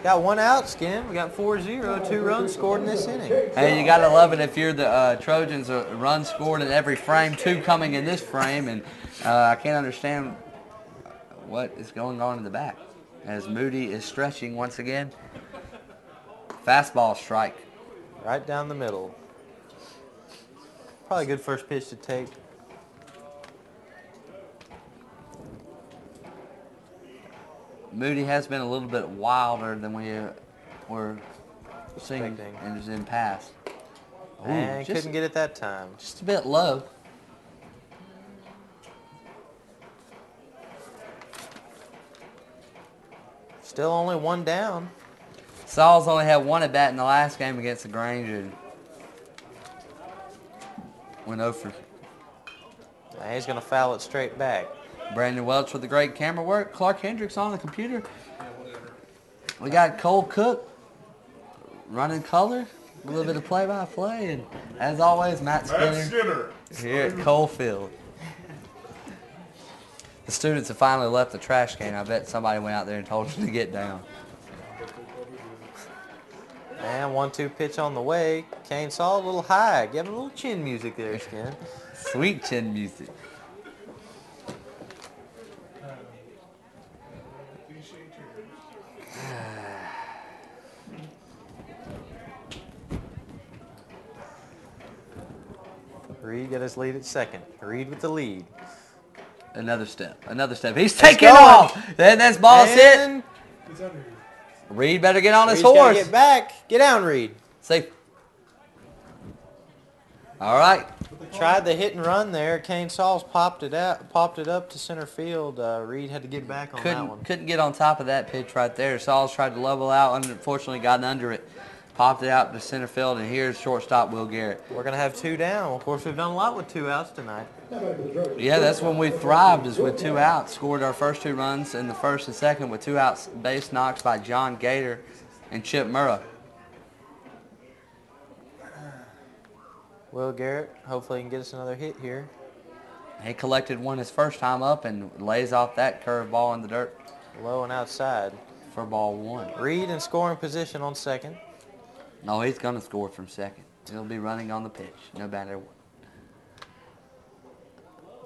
Got 1 out, Skin. We got 4-0, 2 runs scored in this inning. Hey, you got to love it if you're the Trojans. A run scored in every frame, 2 coming in this frame, and I can't understand what is going on in the back. As Moody is stretching once again. Fastball strike. Right down the middle. Probably a good first pitch to take. Moody has been a little bit wilder than we were seeing in past. Ooh, And couldn't get it that time. Just a bit low. Still only 1 down. Sauls only had 1 at bat in the last game against LaGrange and went over. And he's going to foul it straight back. Brandon Welch with the great camera work. Clark Hendricks on the computer. We got Cole Cook running color. A little bit of play-by-play. And as always, Matt Skinner here at Cole Field. The students have finally left the trash can. I bet somebody went out there and told them to get down. And 1-2 pitch on the way. Kane Saul a little high. Give him a little chin music there, Skin. Sweet chin music. Reed got his lead at second. Reed with the lead. Another step. Another step. He's taking off. Then this ball's hit. Reed better get on his Reed's gotta horse. get back. Get down, Reed. Safe. All right. Tried the hit and run there. Kane Sauls popped it up to center field. Reed had to get back on that one. Couldn't get on top of that pitch right there. Sauls tried to level out. Unfortunately, got under it. Popped it out to center field, and here's shortstop Will Garrett. We're going to have 2 down. Of course, we've done a lot with 2 outs tonight. Yeah, that's when we thrived, is with 2 outs. Scored our first 2 runs in the first and second with 2 outs, base knocks by John Gator and Chip Murrah. Will Garrett, hopefully he can get us another hit here. He collected 1 his first time up and lays off that curve ball in the dirt Low and outside. for ball 1. Reed in scoring position on second. No, he's going to score from second. He'll be running on the pitch, no matter what.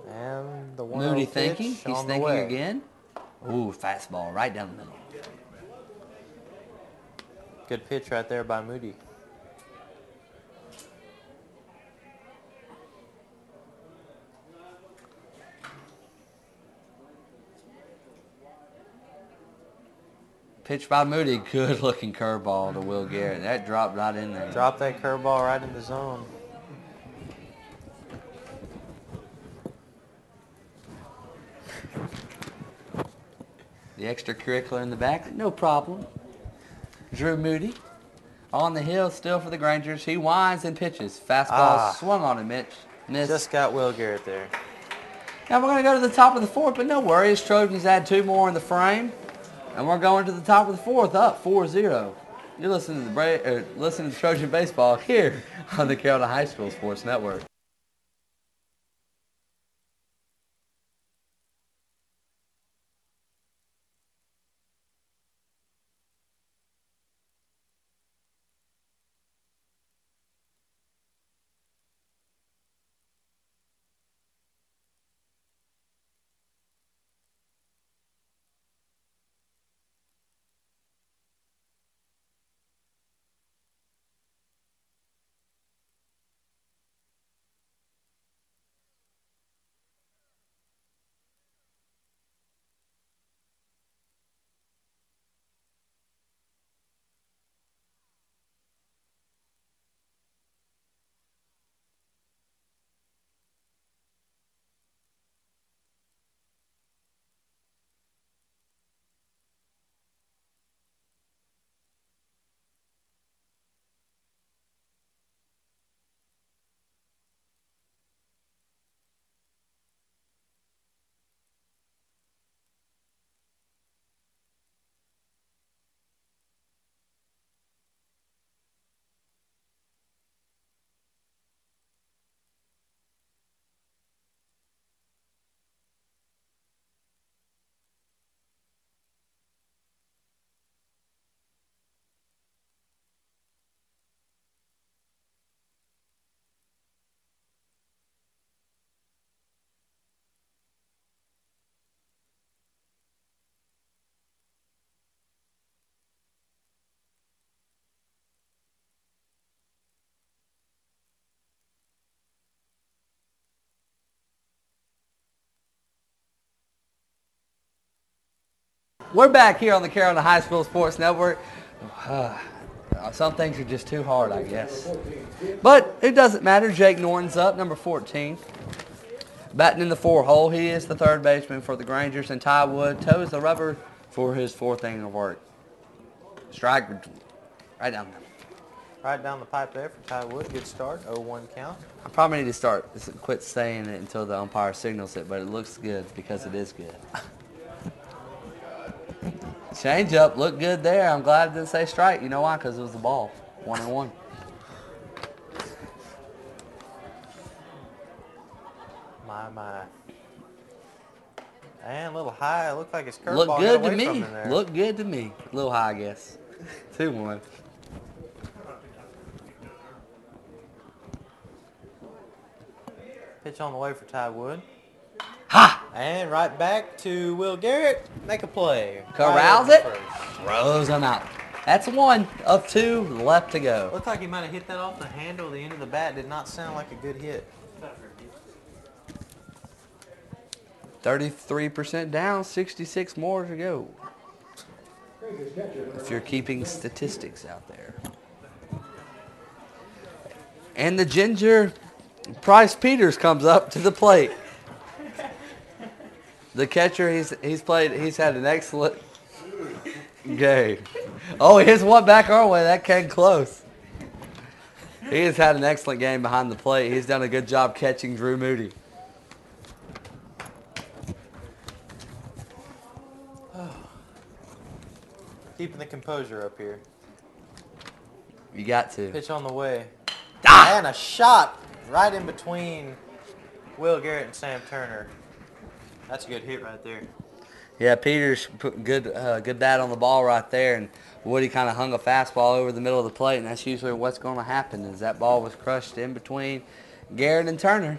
And the 1-0 Moody pitch thinking. He's on the thinking way. again. Ooh, fastball right down the middle. Good pitch right there by Moody. Pitch by Moody. Good looking curveball to Will Garrett. That dropped right in there. Drop that curveball right in the zone. The extracurricular in the back, no problem. Drew Moody on the hill still for the Grangers. He winds and pitches. Fastball swung on him, Mitch. Missed. Just got Will Garrett there. Now we're going to go to the top of the 4th, but no worries. Trojans add 2 more in the frame. And we're going to the top of the 4th, up 4-0. You're listening to Trojan Baseball here on the Carrollton High School Sports Network. We're back here on the Carolina High School Sports Network. Some things are just too hard, I guess. But it doesn't matter. Jake Norton's up, number 14. Batting in the 4-hole, he is the third baseman for the Grangers, and Ty Wood toes the rubber for his fourth inning of work. Strike right down there. Right down the pipe there for Ty Wood. Good start. 0-1 count. I probably need to quit saying it until the umpire signals it, but it looks good because it is good. Change up, looked good there. I'm glad it didn't say strike. You know why? Because it was the ball. 1-1. My. And a little high. It looked like his curveball Looked got good to away me. from him there. Looked good to me. A little high, I guess. 2-1. Pitch on the way for Ty Wood. Ha! And right back to Will Garrett. Make a play. Corrals Right it. over first. Throws him out. That's 1 of 2 left to go. Looked like he might have hit that off the handle. The end of the bat did not sound like a good hit. 33% down, 66 more to go. If you're keeping statistics out there. And the ginger Price Peters comes up to the plate. The catcher, he's had an excellent game. Oh, here's one back our way. That came close. He has had an excellent game behind the plate. He's done a good job catching Drew Moody. Keeping the composure up here. You got to. Pitch on the way. Ah! And a shot right in between Will Garrett and Sam Turner. That's a good hit right there. Yeah, Peters put good bat on the ball right there, and Woody kind of hung a fastball over the middle of the plate, and that's usually what's going to happen is that ball was crushed in between Garrett and Turner.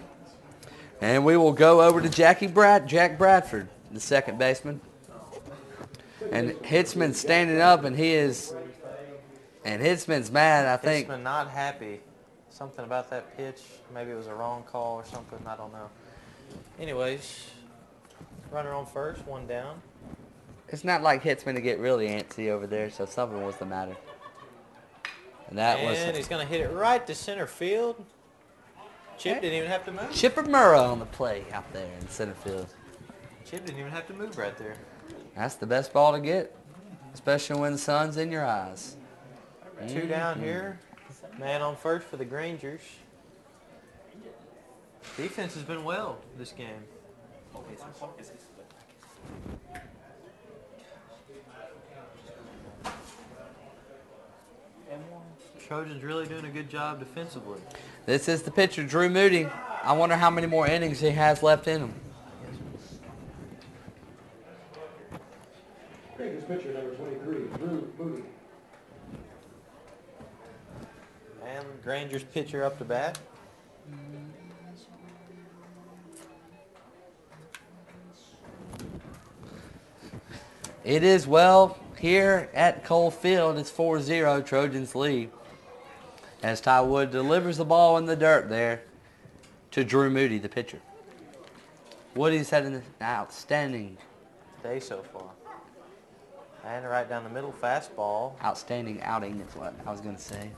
And we will go over to Jack Bradford, the second baseman. And Hitzman's standing up, and Hitzman's mad, I think. Hitzman not happy. Something about that pitch. Maybe it was a wrong call or something. I don't know. Anyways, runner on first, 1 down. It's not like Hitzman to get really antsy over there, so something was the matter. And he's going to hit it right to center field. Chip didn't even have to move. Chipper Murrah on the play out there in center field. Chip didn't even have to move right there. That's the best ball to get, especially when the sun's in your eyes. 2 down here. Man on first for the Grangers. Defense has been well this game. Trojans really doing a good job defensively. This is the pitcher, Drew Moody. I wonder how many more innings he has left in him. Rangers pitcher number 23, Drew Moody. And Granger's pitcher up to bat. It is well here at Cole Field. It's 4-0 Trojans lead. As Ty Wood delivers the ball in the dirt there to Drew Moody, the pitcher. Woody's had an outstanding Day so far. And right down the middle, fastball. outstanding outing is what I was going to say.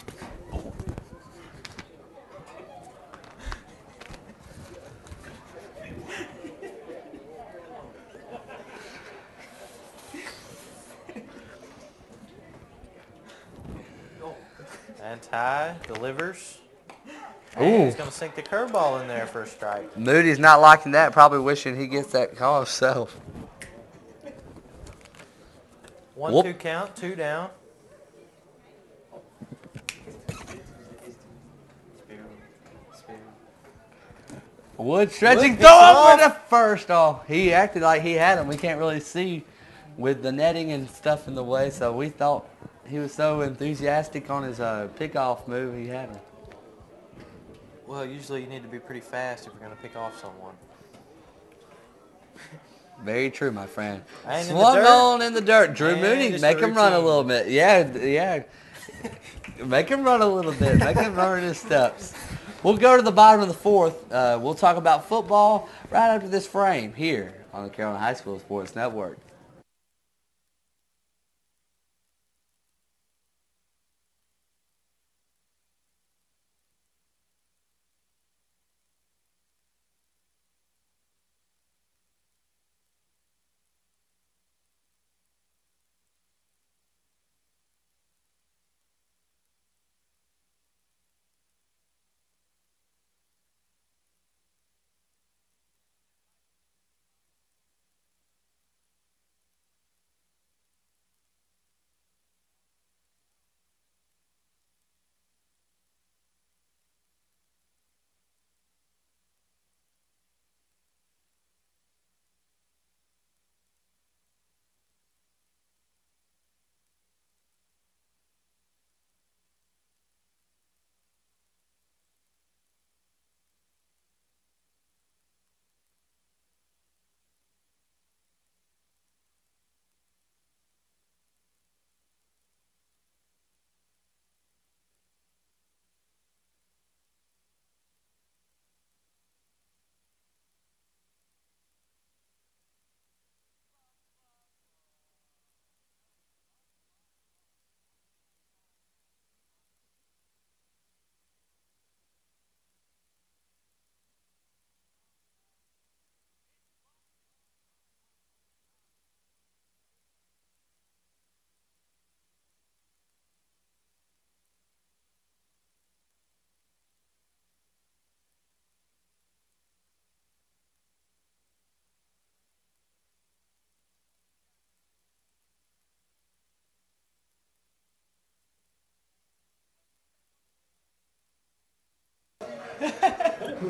And Ty delivers. Ooh. And he's going to sink the curveball in there for a strike. Moody's not liking that, probably wishing he gets that call himself. 1-2 count, 2 down. Wood stretching, Wood throw picks over it to first. Oh, he acted like he had him. We can't really see with the netting and stuff in the way, so we thought he was so enthusiastic on his pickoff move, he had him. Well, usually you need to be pretty fast if you're going to pick off someone. Very true, my friend. And in the Swung dirt. on in the dirt. Drew And Moody, just make a him run a routine. little bit. Yeah. Make him run a little bit. Make him learn his steps. We'll go to the bottom of the fourth. We'll talk about football right after this frame here on the Carolina High School Sports Network.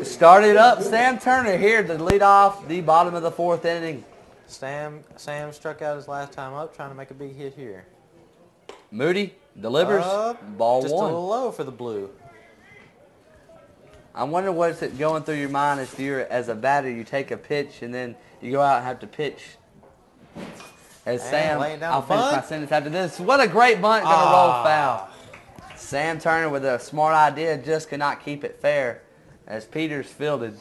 Started up, Sam Turner here to lead off the bottom of the 4th inning. Sam struck out his last time up, trying to make a big hit here. Moody delivers, ball just 1. a little low for the blue. I wonder what's going through your mind if you're, as a batter, you take a pitch and then you go out and have to pitch. As Sam, I'll finish my sentence after this. What a great bunt, going to roll foul. Sam Turner with a smart idea, just could not keep it fair. As Peters fielded,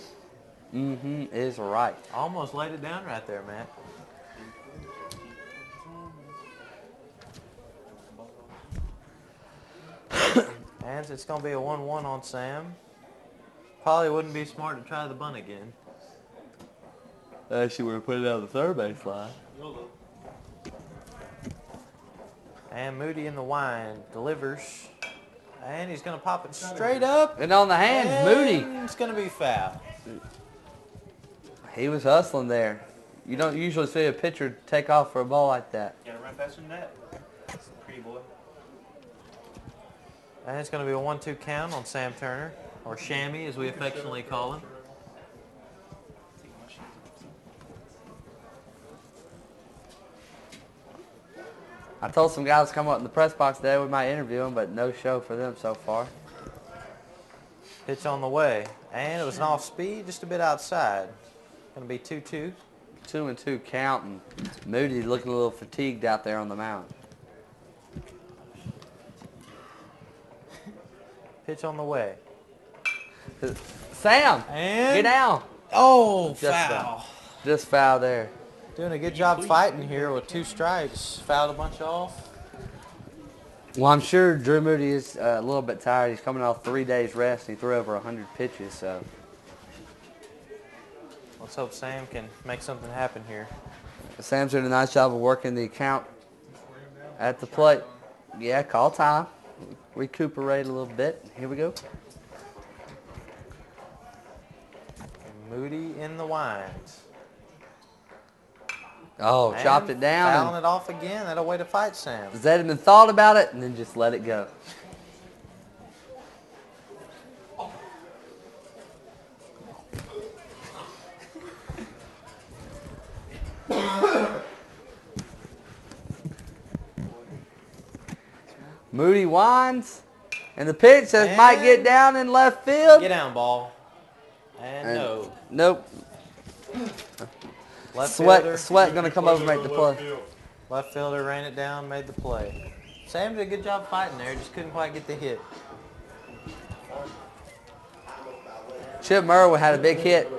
is right. Almost laid it down right there, Matt. And it's going to be a 1-1 on Sam. Probably wouldn't be smart to try the bunt again. Actually, we're putting it out the third base line. And Moody in the wind delivers. And he's going to pop it straight up. And on the hands, Moody. It's going to be foul. He was hustling there. You don't usually see a pitcher take off for a ball like that. Gotta run faster than that. Pretty boy. And it's going to be a 1-2 count on Sam Turner, or Shammy as we affectionately call him. I told some guys to come up in the press box today. We might interview them, but no show for them so far. Pitch on the way. And it was an off speed, just a bit outside. Going to be 2-2. 2-2 count, and Moody looking a little fatigued out there on the mound. Pitch on the way. Sam, And get down. oh, Just foul. Just foul there. Doing a good job fighting here with 2 strikes. Fouled a bunch off. Well, I'm sure Drew Moody is a little bit tired. He's coming off 3 days rest. He threw over 100 pitches, so. Let's hope Sam can make something happen here. Sam's doing a nice job of working the count at the plate. Yeah, call time. Recuperate a little bit. Here we go. Moody in the winds. Oh, chopped it down. Fouling it off again. That'll way to fight Sam. Zedman thought about it and then just let it go. Moody winds, and the pitch says might get down in left field. Get down, ball. And no. Nope. Left fielder. Sweat going to come over and make the play. Left fielder ran it down, made the play. Sam did a good job fighting there, just couldn't quite get the hit. Chip Merwin had a big hit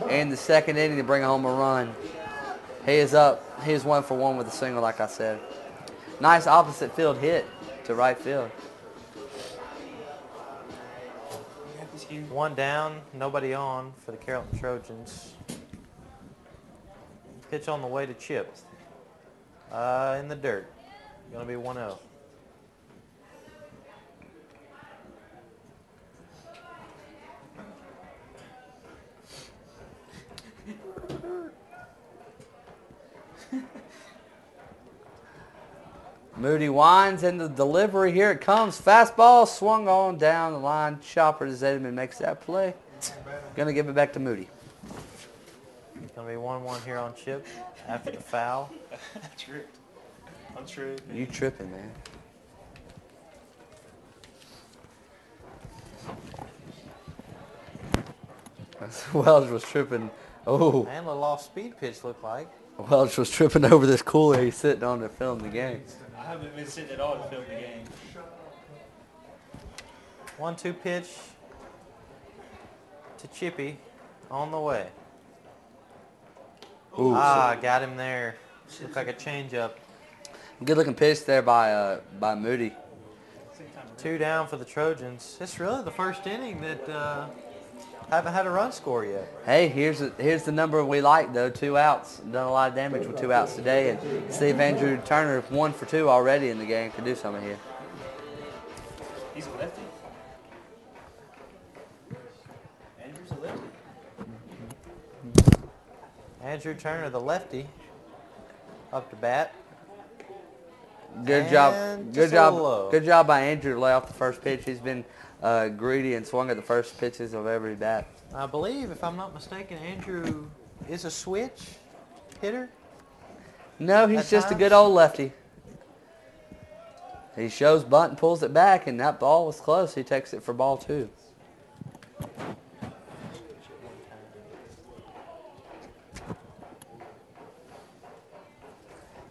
in the 2nd inning to bring home a run. He is up. He is 1 for 1 with a single, like I said. Nice opposite field hit to right field. One down, nobody on for the Carrollton Trojans. Pitch on the way to Chip. In the dirt. Going to be 1-0. Moody winds in the delivery. Here it comes. Fastball swung on down the line. Chopper to Zedman makes that play. Going to give it back to Moody. It's going to be 1-1 here on Chip after the foul. Tripped. I'm tripping. You tripping, man. Welch was tripping. Oh. And a little off-speed pitch looked like. Welch was tripping over this cooler he's sitting on to film the game. I haven't been sitting at all to film the game. 1-2 pitch to Chippy on the way. Ooh. Got him there. Looked like a changeup. Good looking pitch there by Moody. 2 down for the Trojans. It's really the first inning that haven't had a run score yet. Hey, here's the number we like though. 2 outs. Done a lot of damage with 2 outs today, and Steve Andrew Turner 1 for 2 already in the game. Could do something here. He's a lefty. Andrew's a lefty. Andrew Turner, the lefty, up to bat. Good And job. Good just a job. little low. Good job by Andrew to lay off the first pitch. He's been greedy and swung at the first pitches of every bat. I believe, if I'm not mistaken, Andrew is a switch hitter. No, he's At just a times? good old lefty. He shows bunt and pulls it back, and that ball was close. He takes it for ball 2.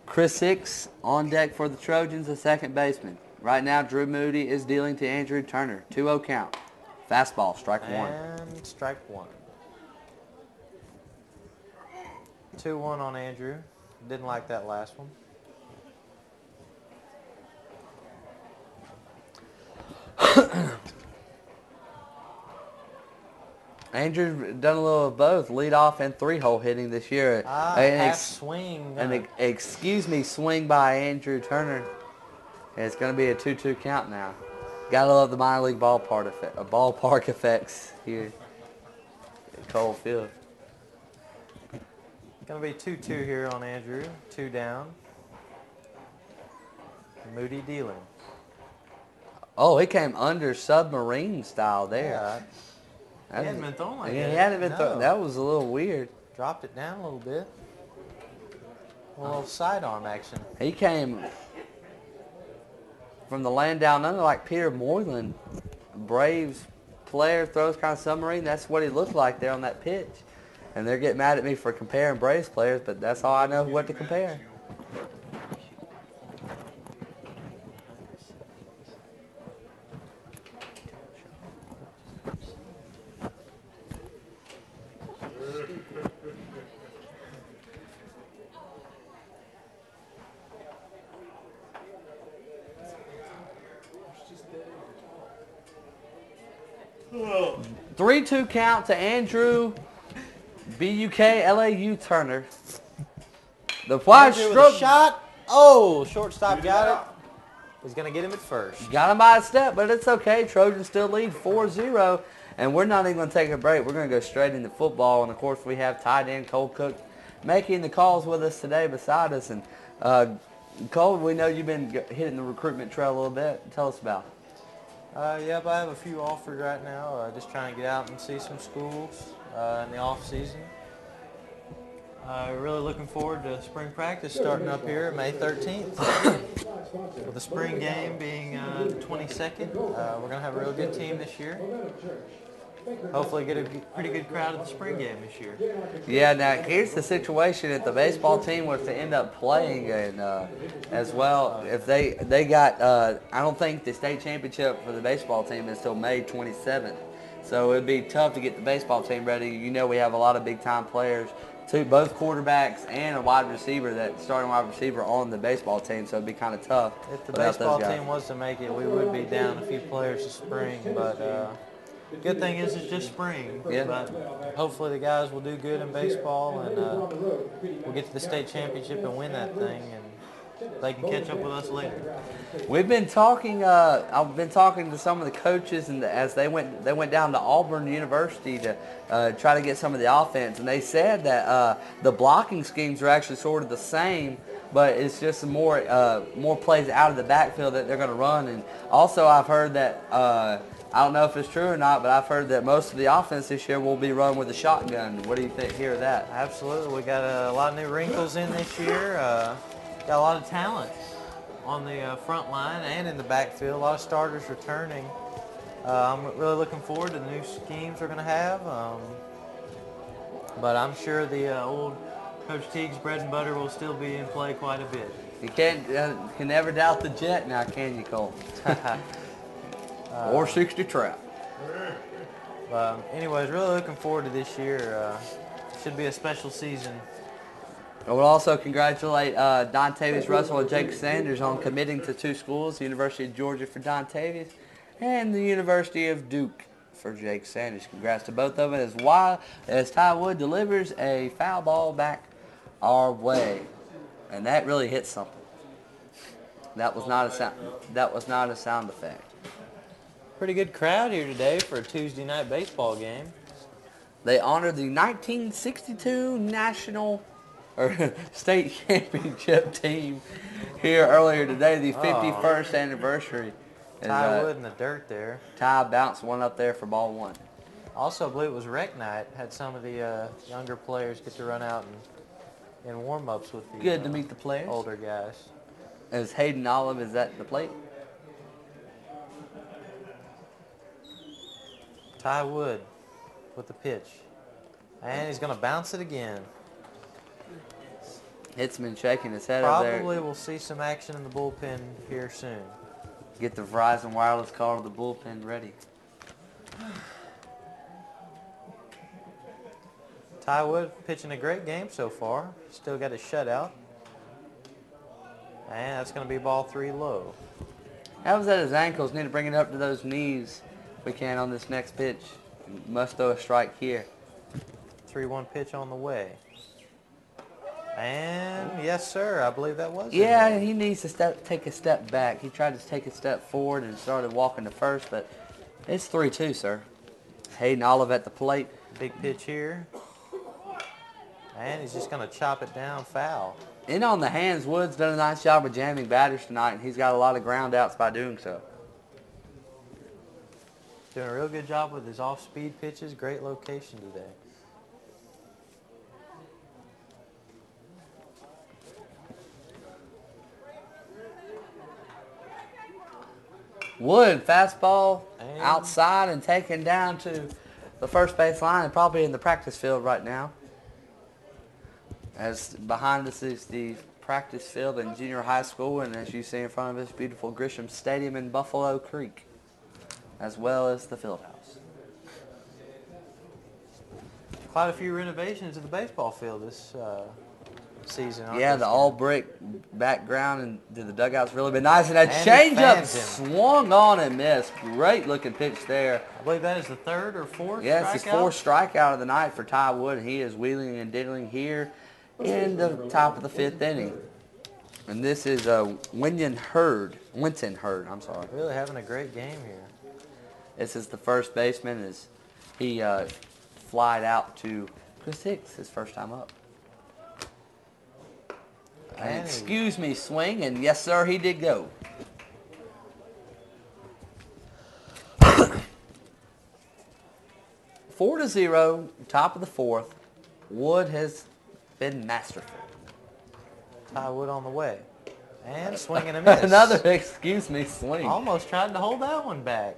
Chris Hicks on deck for the Trojans, the second baseman. Right now, Drew Moody is dealing to Andrew Turner. 2-0 count. Fastball, strike 1. And strike 1. 2-1 on Andrew. Didn't like that last one. Andrew's done a little of both, leadoff and 3-hole hitting this year. Half swing. Excuse me, swing by Andrew Turner. And it's going to be a 2-2 count now. Gotta love the minor league ballpark effects here at Cole Field. Going to be 2-2 here on Andrew. 2 down. Moody dealing. Oh, he came under submarine style there. Yeah, he hadn't been thrown like He that. hadn't been No. thrown. That was a little weird. Dropped it down a little bit. A little sidearm action. He came from the land down under like Peter Moylan. Braves player, throws kind of submarine. That's what he looked like there on that pitch. And they're getting mad at me for comparing Braves players, but that's all I know what to compare. Oh. 3-2 count to Andrew B-U-K-L-A-U Turner. The wide Andrew with stroke a shot. Oh, shortstop got it. He's going to get him at first. got him by a step, but it's okay. Trojans still lead 4-0, and we're not even going to take a break. We're going to go straight into football, and of course we have tight end Cole Cook making the calls with us today beside us. And Cole, we know you've been hitting the recruitment trail a little bit. Tell us about it. Yep, I have a few offers right now. Just trying to get out and see some schools in the off season. Really looking forward to spring practice starting up here May 13th. With the spring game being the 22nd. We're going to have a real good team this year. Hopefully get a pretty good crowd at the spring game this year. Yeah, now here's the situation. If the baseball team was to end up playing and as well, if they got, I don't think the state championship for the baseball team is till May 27th. So it'd be tough to get the baseball team ready. You know we have a lot of big-time players, both quarterbacks and a wide receiver, that starting wide receiver on the baseball team, so it'd be kind of tough. If the without baseball those guys. team was to make it, we would be down a few players this spring, but good thing is it's just spring. Yeah. But hopefully the guys will do good in baseball, and we'll get to the state championship and win that thing, and they can catch up with us later. We've been talking. I've been talking to some of the coaches, and as they went down to Auburn University to try to get some of the offense, and they said that the blocking schemes are actually sort of the same, but it's just more plays out of the backfield that they're going to run. And also, I've heard that I don't know if it's true or not, but I've heard that most of the offense this year will be run with a shotgun. What do you think? Hear that? Absolutely. We got a lot of new wrinkles in this year. Got a lot of talent on the front line and in the backfield. A lot of starters returning. I'm really looking forward to the new schemes we're going to have. But I'm sure the old Coach Teague's bread and butter will still be in play quite a bit. You can never doubt the jet now, can you, Cole? Or 60 trap. Anyways, really looking forward to this year. Should be a special season. I would also congratulate Dontavius Russell and Jake Sanders on committing to 2 schools, the University of Georgia for Dontavius and the University of Duke for Jake Sanders. Congrats to both of them as Ty Wood delivers a foul ball back our way. And that really hit something. That was not a sound effect. Pretty good crowd here today for a Tuesday night baseball game. They honored the 1962 national or state championship team here earlier today, the 51st anniversary. Ty Wood in the dirt there. Ty bounced one up there for ball 1. Also, I believe it was rec night. Had some of the younger players get to run out and warm-ups with the Good to meet the players. older guys. As Hayden Olive is at the plate. Ty Wood with the pitch. And he's going to bounce it again. Hitzman shaking his head over there. Probably we'll see some action in the bullpen here soon. Get the Verizon wireless call to the bullpen ready. Ty Wood pitching a great game so far. Still got his shutout. And that's going to be ball 3 low. How was that his ankles? Need to bring it up to those knees if we can on this next pitch. Must throw a strike here. 3-1 pitch on the way. And yes, sir, I believe that was it. Yeah, he needs to take a step back. He tried to take a step forward and started walking to first, but it's 3-2, sir. Hayden Olive at the plate. Big pitch here. And he's just going to chop it down foul. In on the hands, Wood's done a nice job of jamming batters tonight, and he's got a lot of ground outs by doing so. Doing a real good job with his off-speed pitches. Great location today. Wood, fastball And- outside and taken down to the first base line and probably in the practice field right now. As behind us is the practice field in junior high school, and as you see in front of us, beautiful Grisham Stadium in Buffalo Creek, as well as the field house. Quite a few renovations to the baseball field this season. aren't Yeah, there, the Stan? all brick background and the dugout's really been nice, and that And he changeup fans him. swung on and missed. Great looking pitch there. I believe that is the 3rd or 4th Yes, his strikeout. 4th strikeout of the night for Ty Wood. He is wheeling and diddling here in the top of the 5th inning. And this is Winton Hurd. I'm sorry. Really having a great game here. This is the first baseman as he flied out to Chris Hicks his first time up. And excuse me, swing, and yes, sir, he did go. Four to 0, top of the 4th. Wood has been masterful. Ty Wood on the way. And swing and a miss. Another excuse me swing. Almost tried to hold that one back.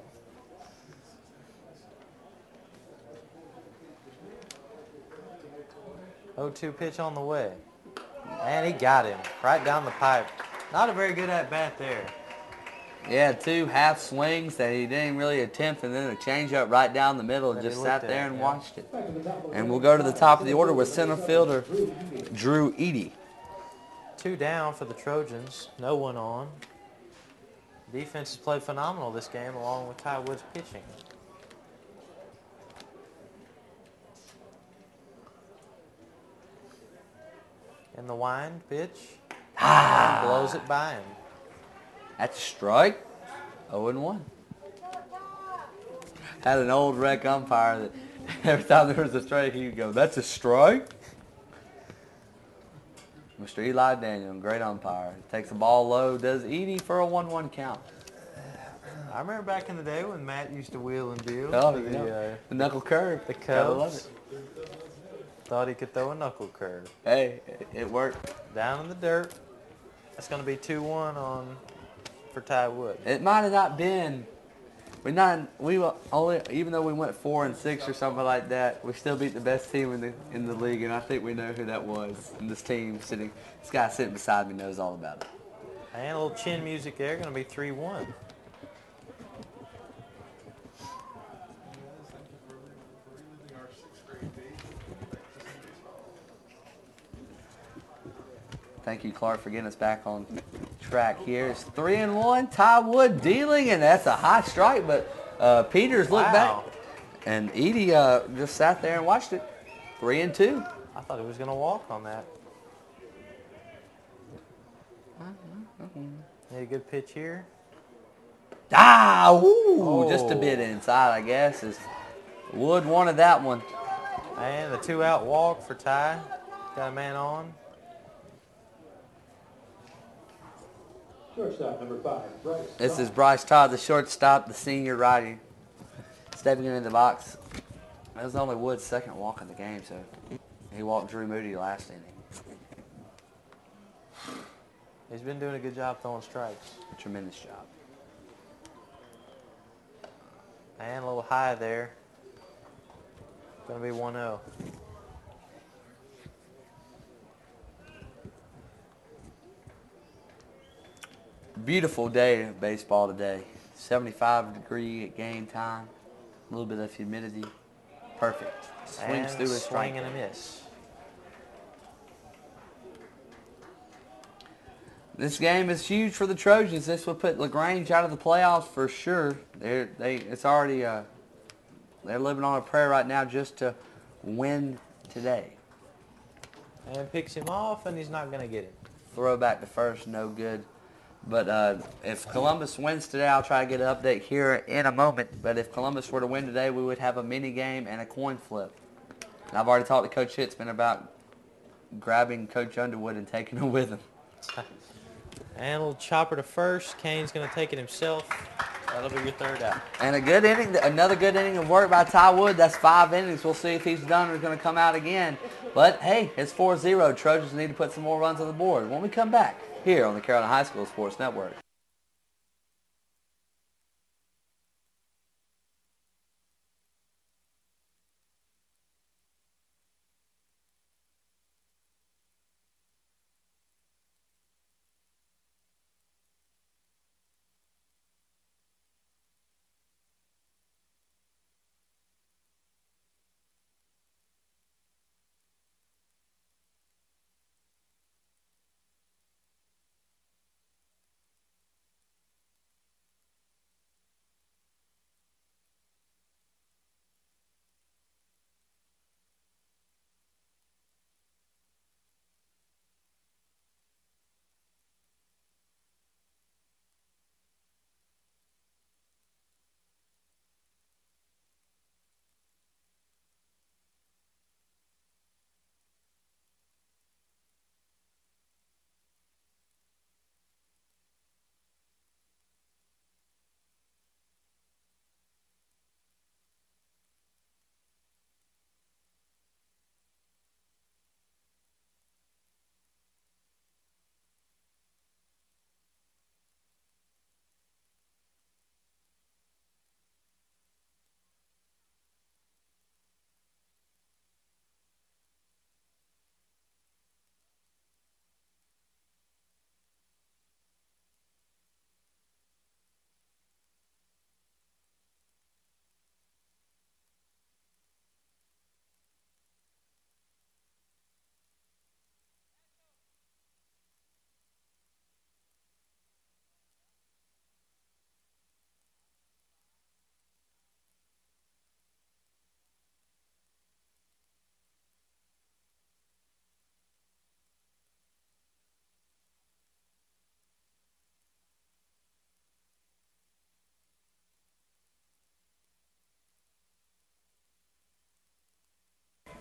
Oh-2 pitch on the way. And he got him right down the pipe. Not a very good at-bat there. Yeah, 2 half swings that he didn't really attempt, and then a changeup right down the middle, and That he just looked sat there at, and yeah. watched it. And we'll go to the top of the order with center fielder Drew Eady. 2 down for the Trojans. No one on. Defense has played phenomenal this game along with Ty Wood's pitching. In the wind pitch. And blows it by him. That's a strike. 0-1. Had an old rec umpire that every time there was a strike, he would go, "That's a strike." Mr. Eli Daniel, great umpire. Takes the ball low, does Edie for a 1-1 count. I remember back in the day when Matt used to wheel and deal Oh, for the knuckle curve. the Gotta love Cubs. it. Thought he could throw a knuckle curve. Hey, it worked. Down in the dirt. That's going to be 2-1 for Ty Wood. It might have not been. We were only, even though we went 4-6 or something like that, we still beat the best team in the league, and I think we know who that was. And this guy sitting beside me knows all about it. And a little chin music there. Going to be 3-1. Thank you, Clark, for getting us back on track here. It's 3-1. Ty Wood dealing, and that's a high strike, but Peters looked Wow. back, and Edie just sat there and watched it. 3-2. I thought he was going to walk on that. Need a good pitch here. Woo! Just a Oh. bit inside, I guess. Wood wanted that one. And the 2-out walk for Ty. Got a man on. Shortstop number 5, Bryce. This is Bryce Todd, the shortstop, the senior righty, stepping into the box. That was only Wood's second walk in the game, so he walked Drew Moody last inning. He's been doing a good job throwing strikes. Tremendous job. And a little high there. Going to be 1-0. Beautiful day of baseball today. 75-degree at game time. A little bit of humidity. Perfect. Swings through a strike. Swing and a miss. This game is huge for the Trojans. This would put LaGrange out of the playoffs for sure. They're living on a prayer right now just to win today. And picks him off, and he's not going to get it. Throw back to first, no good. But if Columbus wins today, I'll try to get an update here in a moment. But if Columbus were to win today, we would have a mini game and a coin flip. And I've already talked to Coach Hitzman about grabbing Coach Underwood and taking him with him. And a little chopper to first. Kane's going to take it himself. That'll be your third out. And a good inning, another good inning of work by Ty Wood. That's 5 innings. We'll see if he's done or going to come out again. But, hey, it's 4-0. Trojans need to put some more runs on the board. When we come back here on the Carrollton High School Sports Network.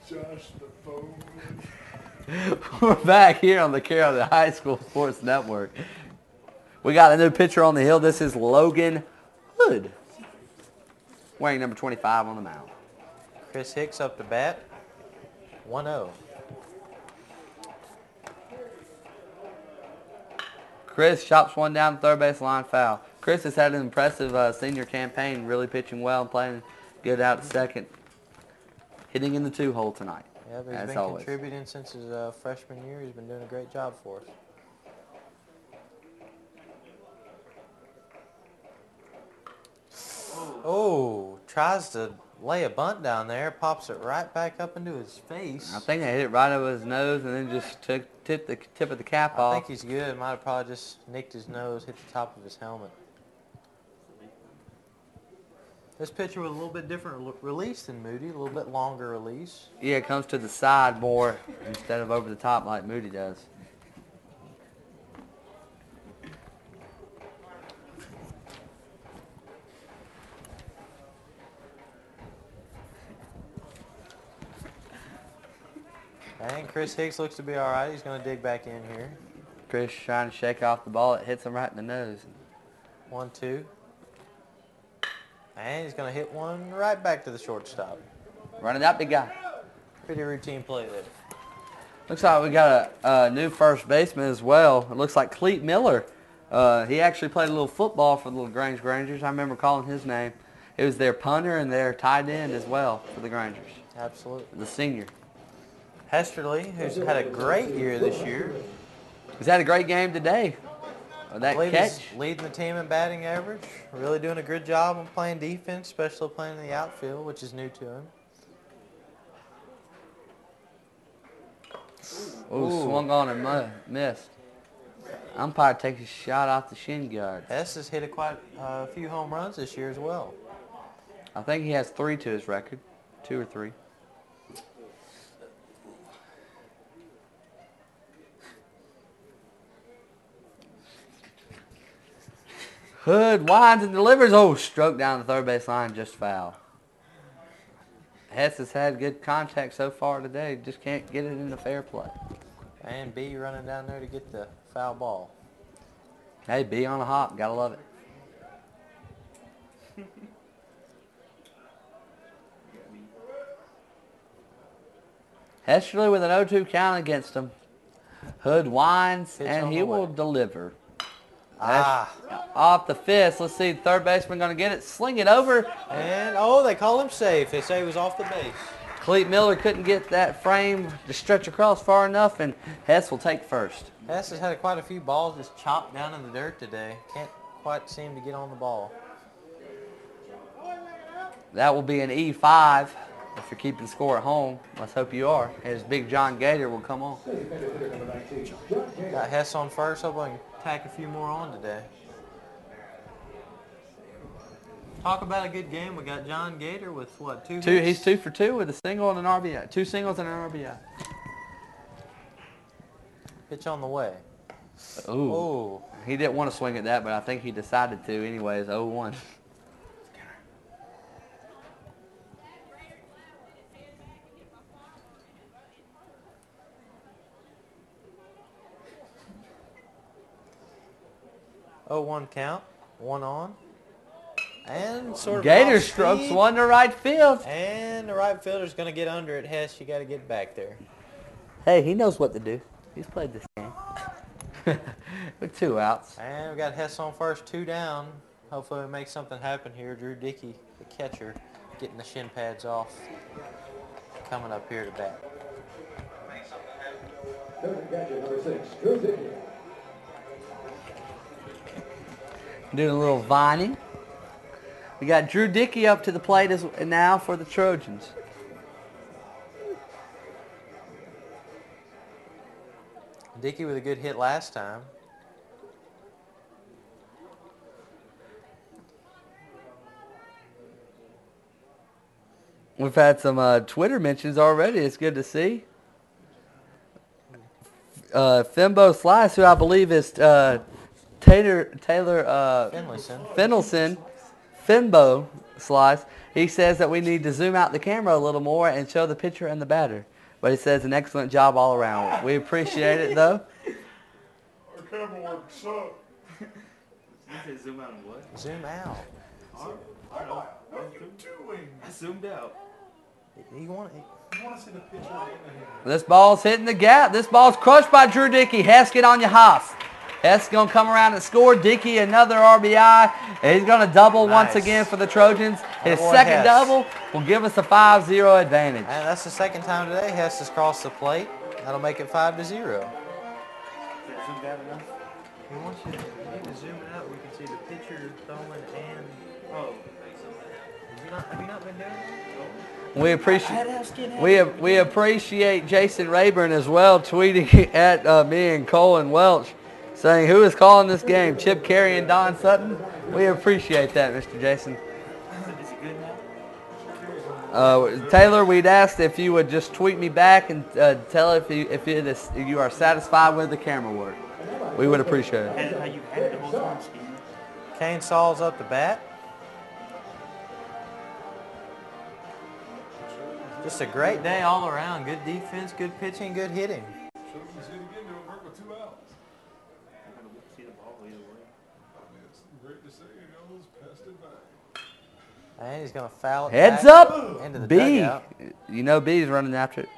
Josh the phone. We're back here on the Carrollton High School Sports Network. We got a new pitcher on the hill. This is Logan Hood, wearing number 25 on the mound. Chris Hicks up to bat. 1-0. Chris chops one down the third base line, foul. Chris has had an impressive senior campaign, really pitching well and playing good out at second. Hitting in the 2-hole tonight. Yeah, but he's been contributing since his freshman year. He's been doing a great job for us. Oh, tries to lay a bunt down there, pops it right back up into his face. I think they hit it right over his nose and then just tipped the tip of the cap off. I think he's good. Might have probably just nicked his nose, hit the top of his helmet. This pitcher with a little bit different release than Moody, a little bit longer release. Yeah, it comes to the side more instead of over the top like Moody does. And Chris Hicks looks to be all right. He's going to dig back in here. Chris trying to shake off the ball. It hits him right in the nose. 1-2. And he's going to hit one right back to the shortstop. Running that big guy. Pretty routine play there. Looks like we got a new first baseman as well. It looks like Cleet Miller. He actually played a little football for the LaGrange Grangers. I remember calling his name. He was their punter and their tight end as well for the Grangers. Absolutely. The senior. Hesterly, who's had a great year this year. He's had a great game today. That I believe catch. he's leading the team in batting average. Really doing a good job of playing defense, especially playing in the outfield, which is new to him. Ooh, swung on and missed. Umpire takes a shot off the shin guard. Hess has hit quite a few home runs this year as well. I think he has 3 to his record. 2 or 3. Hood winds and delivers. Oh, stroke down the third base line, just foul. Hess has had good contact so far today. Just can't get it into fair play. And B running down there to get the foul ball. Hey, B on a hop. Gotta love it. Hesterly with an 0-2 count against him. Hood winds, Pitch and on he the will way. deliver. Ah. Off the fist. Let's see. Third baseman going to get it. Sling it over. And, oh, they call him safe. They say he was off the base. Cleet Miller couldn't get that frame to stretch across far enough, and Hess will take first. Hess has had quite a few balls just chopped down in the dirt today. Can't quite seem to get on the ball. That will be an E5 if you're keeping score at home. Let's hope you are. As Big John Gator will come on. Got Hess on first. Hope I can tack a few more on today. Talk about a good game. We got John Gator with what, 2 hits? He's 2 for 2 with a single and an RBI. 2 singles and an RBI. Pitch on the way. Ooh. Oh. He didn't want to swing at that, but I think he decided to anyways. 0-1. Oh, 1 count. 1 on. And sort of Gator off strokes speed. one to right field. And the right fielder's going to get under it. Hess, you got to get back there. Hey, he knows what to do. He's played this game. With 2 outs. And we got Hess on first, 2 down. Hopefully we make something happen here. Drew Dickey, the catcher, getting the shin pads off. Coming up here to bat. Number 6, Drew Dickey. Doing a little vining. We got Drew Dickey up to the plate now for the Trojans. Dickey with a good hit last time. We've had some Twitter mentions already. It's good to see. Fimbo Slice, who I believe is Taylor Finlayson, Finbo Slice. He says that we need to zoom out the camera a little more and show the pitcher and the batter. But he says an excellent job all around. We appreciate it, though. Our camera work sucks. You say zoom out and what? Zoom out. What are you doing? I zoomed out. You want You want to see the picture of the here? This ball's hitting the gap. This ball's crushed by Drew Dickey. Hess, get on your hops. Hess going to come around and score. Dickey, another RBI. And he's going to double once again for the Trojans. His second Hess. double will give us a 5-0 advantage. And that's the second time today Hess has crossed the plate. That'll make it 5-0. Is that zoomed out enough? We want you to zoom it out. We can see the pitcher throwing and. Oh. Have you not been doing that? We appreciate Jason Rayburn as well, tweeting at me and Cole and Welch, saying who is calling this game, Chip Carey and Don Sutton. We appreciate that, Mr. Jason. Is it good now? Taylor, we'd asked if you would just tweet me back and tell if you are satisfied with the camera work. We would appreciate it. How you had it the whole time, Steve? Kane Saul's up to bat. Just a great day all around. Good defense, good pitching, good hitting. Trojans hit again. They'll work with 2 outs. You're gonna see the ball either way. I mean, it's great to see he goes past it back. And he's going to foul it Heads back up, into the B. dugout. You know B's running after it.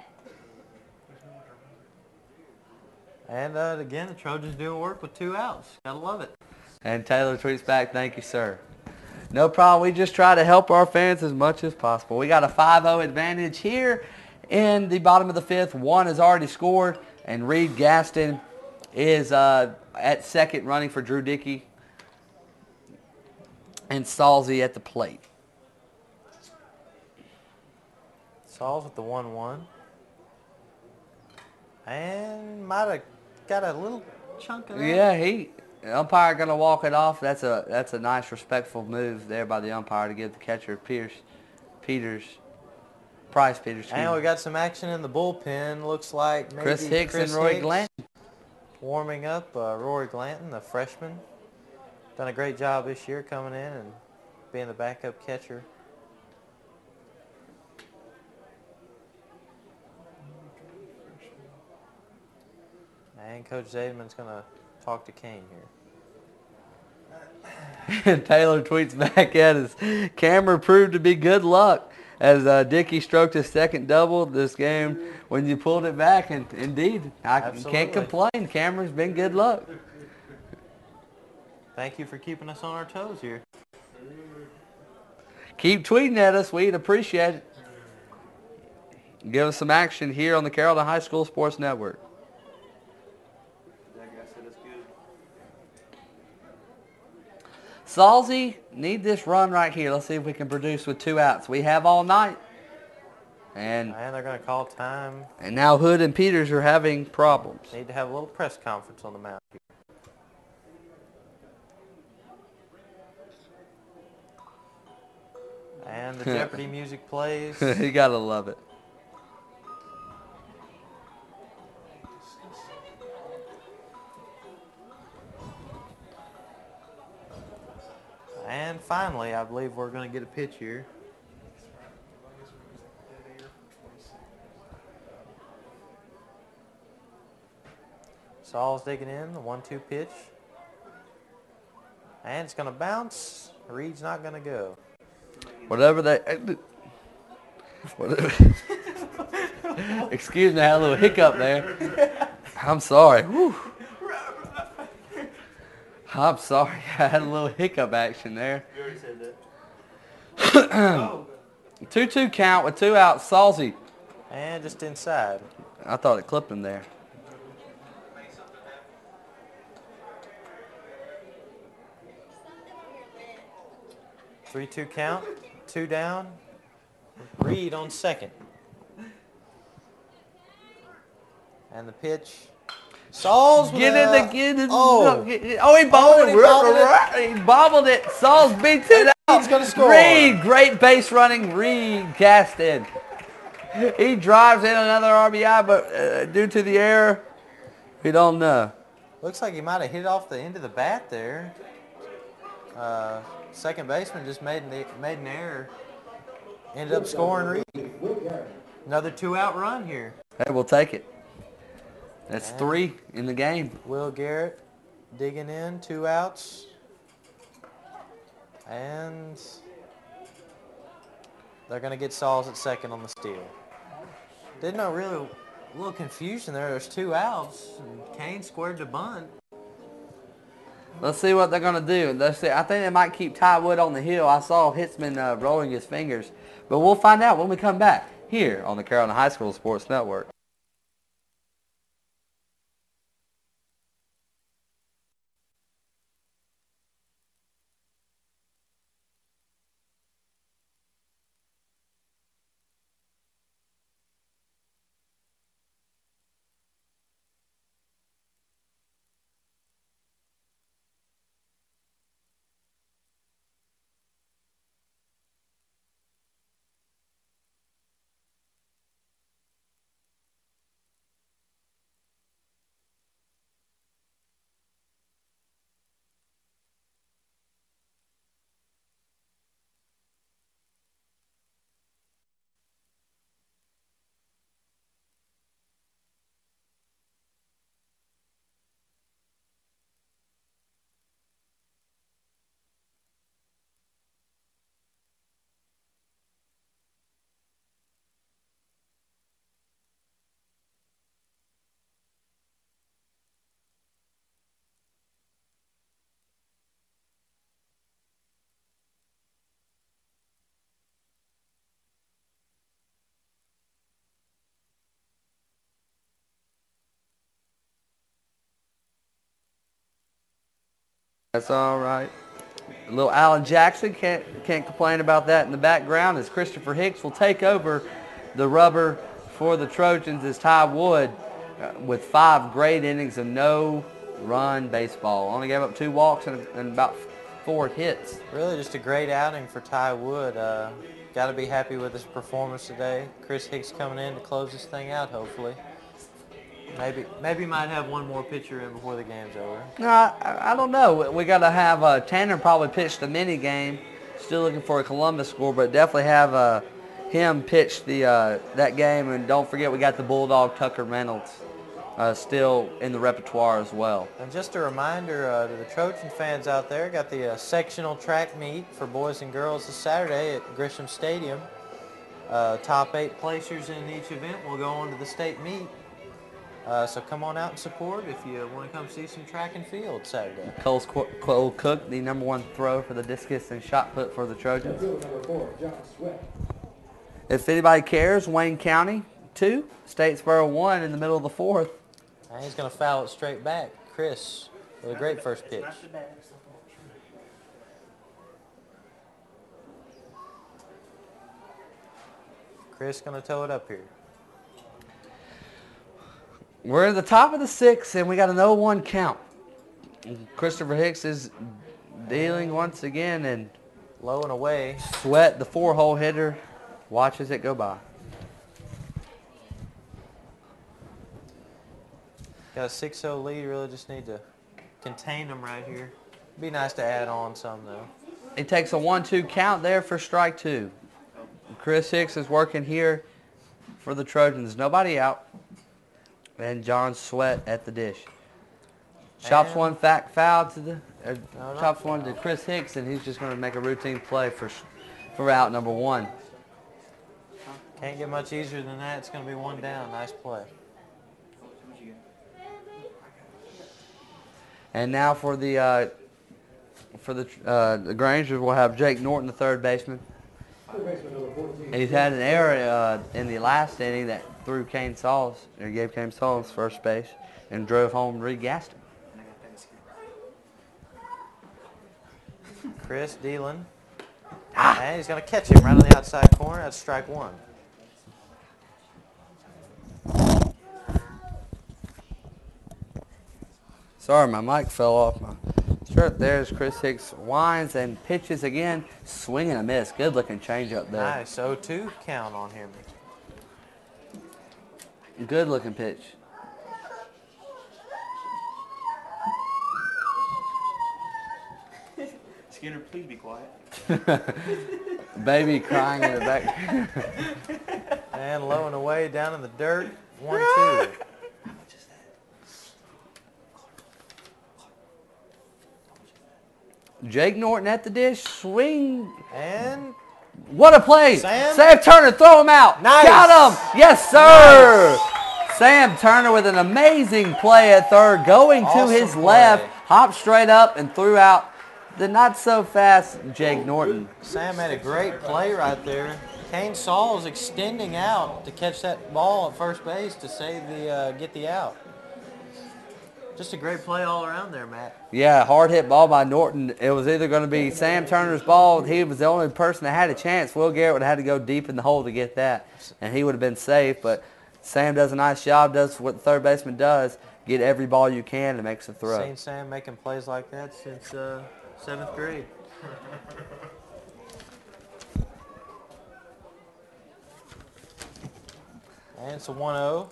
And again, the Trojans doing work with 2 outs. Gotta love it. And Taylor tweets back, "Thank you, sir." No problem. We just try to help our fans as much as possible. We got a 5-0 advantage here in the bottom of the 5th. 1 has already scored, and Reed Gaston is at second running for Drew Dickey. And Salzy at the plate. Sauls with the 1-1. And might have got a little chunk of that. Yeah, the umpire going to walk it off. That's a nice, respectful move there by the umpire to give the catcher Price Peters. And we got some action in the bullpen. Looks like maybe Chris Hicks and Roy Hicks Glanton. warming up. Rory Glanton, the freshman, done a great job this year coming in and being the backup catcher. And Coach Zaidman's going to talk to Kane here. And Taylor tweets back at us, "Camera proved to be good luck as Dickey stroked his second double this game when you pulled it back." And indeed, I can't complain. Camera's been good luck. Thank you for keeping us on our toes here. Keep tweeting at us. We'd appreciate it. Give us some action here on the Carrollton High School Sports Network. That guy said it's good. Salzy, need this run right here. Let's see if we can produce with 2 outs. We have all night. And they're going to call time. And now Hood and Peters are having problems. Need to have a little press conference on the mound here. And the Jeopardy music plays. You got to love it. And finally, I believe we're going to get a pitch here. Saul's digging in, the 1-2 pitch. And it's going to bounce. Reed's not going to go. Whatever they... Excuse me, I had a little hiccup there. I'm sorry. Whew. I'm sorry. I had a little hiccup action there. You already said that. 2-2 count with 2 outs. Salzy. And just inside. I thought it clipped him there. Three, 2 count. 2 down. Reed on second. And the pitch. Sauls with Get it. Oh, He bobbled it. He bobbled it. Sauls beats it out. He's going to score. Reed, great base running. Reed Gaston. He drives in another RBI, but due to the error, we don't know. Looks like he might have hit off the end of the bat there. Second baseman just made an error. Ended up scoring Reed. Another 2-out run here. Hey, we'll take it. That's 3 in the game. Will Garrett digging in, 2 outs. And they're going to get Sauls at second on the steal. Didn't know really a little confusion there. There's 2 outs. And Kane squared the bunt. Let's see what they're going to do. Let's see. I think they might keep Ty Wood on the hill. I saw Hitzman rolling his fingers. But we'll find out when we come back here on the Carrollton High School Sports Network. That's all right. Little Alan Jackson, can't complain about that in the background, as Christopher Hicks will take over the rubber for the Trojans as Ty Wood, with 5 great innings of no-run baseball. Only gave up 2 walks and about 4 hits. Really just a great outing for Ty Wood. Got to be happy with his performance today. Chris Hicks coming in to close this thing out, hopefully. Maybe might have one more pitcher in before the game's over. No, I don't know. We got to have Tanner probably pitch the mini game. Still looking for a Columbus score, but definitely have him pitch the that game. And don't forget, we got the Bulldog Tucker Reynolds still in the repertoire as well. And just a reminder to the Trojan fans out there, got the sectional track meet for boys and girls this Saturday at Grisham Stadium. Top 8 placers in each event will go on to the state meet. So come on out and support if you want to come see some track and field Saturday. Cole Cook, the #1 throw for the discus and shot put for the Trojans. Number 4, John Sweat. If anybody cares, Wayne County 2, Statesboro 1 in the middle of the 4th. And he's going to foul it straight back. Chris with a great first pitch. Chris going to tow it up here. We're at the top of the 6th, and we got an 0-1 count. Christopher Hicks is dealing once again, and Low and away. Sweat, the 4-hole hitter, watches it go by. Got a 6-0 lead. Really just need to contain them right here. Be nice to add on some, though. He takes a 1-2 count there for strike 2. Chris Hicks is working here for the Trojans. Nobody out. And John Sweat at the dish. Chops one foul to the chops one to Chris Hicks, and he's just going to make a routine play for out number 1. Can't get much easier than that. It's going to be 1 down. Nice play. And now for the Grangers, we'll have Jake Norton, the 3rd baseman. And he's had an error in the last inning that threw Kane Sauls, or gave Kane Sauls first base, and drove home Reed Gaston. Chris dealing. And he's going to catch him right on the outside corner. That's strike 1. Sorry, my mic fell off my shirt. There's Chris Hicks, winds and pitches again, swing and a miss. Good looking changeup there. Nice 0-2 count on him. Good looking pitch. Skinner, please be quiet. Baby crying in the back. And low and away down in the dirt. 1-2. Jake Norton at the dish, swing. And What a play. Sam Turner, throw him out. Nice. Got him. Yes, sir. Nice. Sam Turner with an amazing play at third, going Awesome to his play. left, hopped straight up and threw out the not-so-fast Jake Norton. Sam had a great play right there. Kane Sauls extending out to catch that ball at first base to save get the out. Just a great play all around there, Matt. Yeah, hard hit ball by Norton. It was either going to be Sam Turner's ball. He was the only person that had a chance. Will Garrett would have had to go deep in the hole to get that, and he would have been safe. But Sam does a nice job, does what the third baseman does, get every ball you can and makes a throw. Seen Sam making plays like that since 7th grade. And it's a 1-0.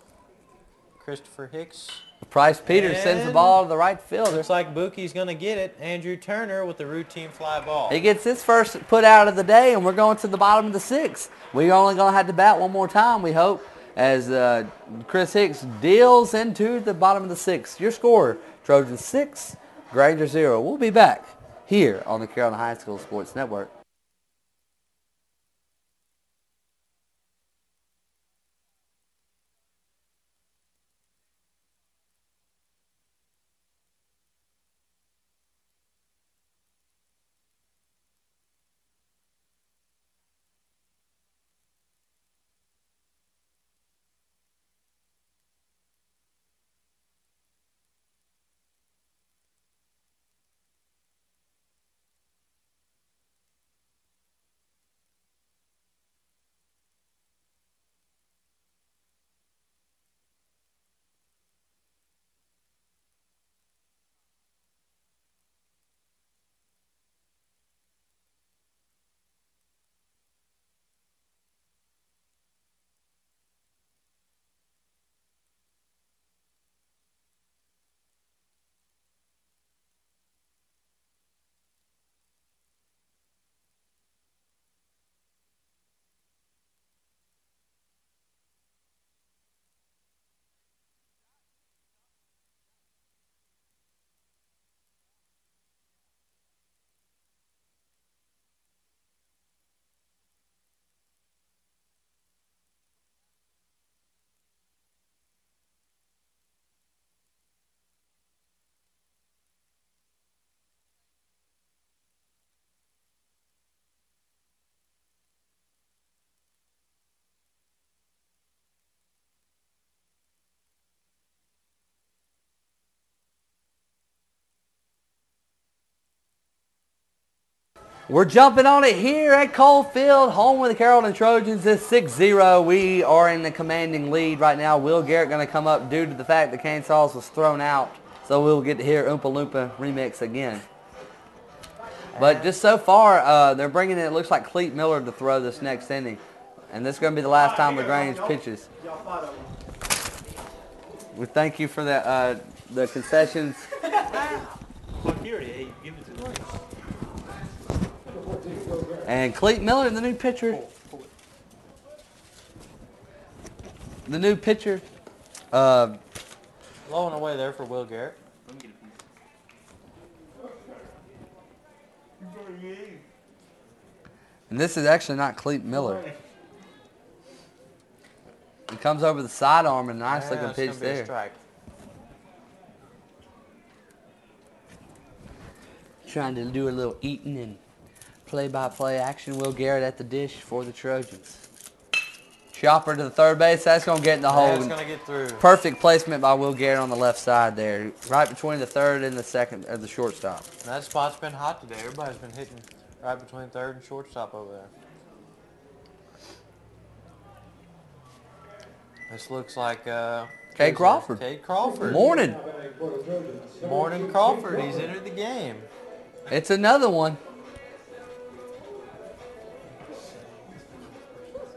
Christopher Hicks. Price Peters sends the ball to the right fielder. Looks like Bookie's going to get it. Andrew Turner with the routine fly ball. He gets his first put out of the day, and we're going to the bottom of the 6th. We're only going to have to bat one more time, we hope, as Chris Hicks deals into the bottom of the 6th. Your score, Trojans 6, Grangers 0. We'll be back here on the Carrollton High School Sports Network. We're jumping on it here at Cole Field, home with the Carrollton Trojans. It's 6-0. We are in the commanding lead right now. Will Garrett going to come up due to the fact that Kane Sauce was thrown out. So we'll get to hear Oompa Loompa remix again. But just so far, they're bringing in, it looks like Cleet Miller to throw this next inning. And this is going to be the last time LaGrange pitches. We thank you for the concessions. Look here, hey, give it to me. And Cleet Miller, the new pitcher. The new pitcher. Low and away there for Will Garrett. Let me get a piece. And this is actually not Cleet Miller. He comes over the sidearm and nice looking pitch there. Strike. Trying to do a little eating and play-by-play action. Will Garrett at the dish for the Trojans. Chopper to the third base. That's going to get in the hole. That's going to get through. Perfect placement by Will Garrett on the left side there. Right between the third and the second, or the shortstop. And that spot's been hot today. Everybody's been hitting right between third and shortstop over there. This looks like Cade Crawford. Cade Crawford. Morning. Morning Crawford. He's entered the game. It's another one.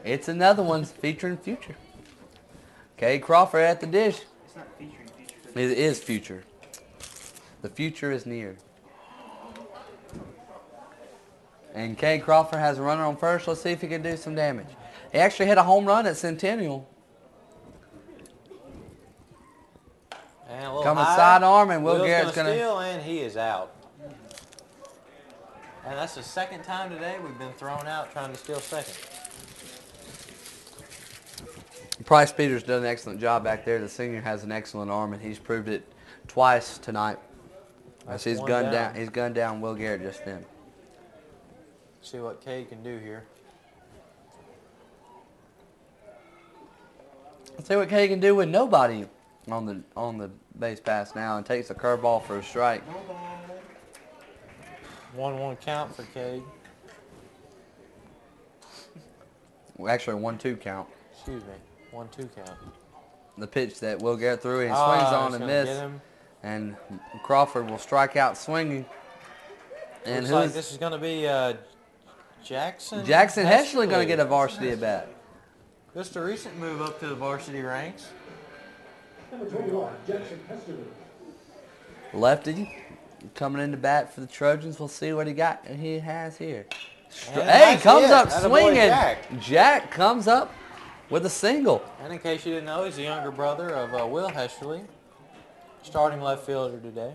It's another one featuring Future. Cade Crawford at the dish. It's not featuring Future. It is Future. The future is near. And Cade Crawford has a runner on first. Let's see if he can do some damage. He actually hit a home run at Centennial. And a little Coming high. sidearm, and Will Will's Garrett's gonna going to... steal, and he is out. And that's the second time today we've been thrown out trying to steal second. Price Peters done an excellent job back there. The senior has an excellent arm, and he's proved it twice tonight. As he's gunned down. He's gunned down Will Garrett just then. See what Cade can do here. Let's see what Cade can do with nobody on the base pass now, and takes a curveball for a strike. 1-1 count for Cade. Well, actually, 1-2 count. Excuse me. 1-2 count. The pitch that Will Garrett threw, and he swings on and misses. And Crawford will strike out swinging. And looks like this is going to be Jackson. Jackson Hesley going to get a varsity at bat. Just a recent move up to the varsity ranks. Number 21, Jackson Hesterly. Lefty coming into bat for the Trojans. We'll see what he has here. Hey, comes up swinging. Jack. Jack comes up with a single. And in case you didn't know, he's the younger brother of Will Hesterly, starting left fielder today.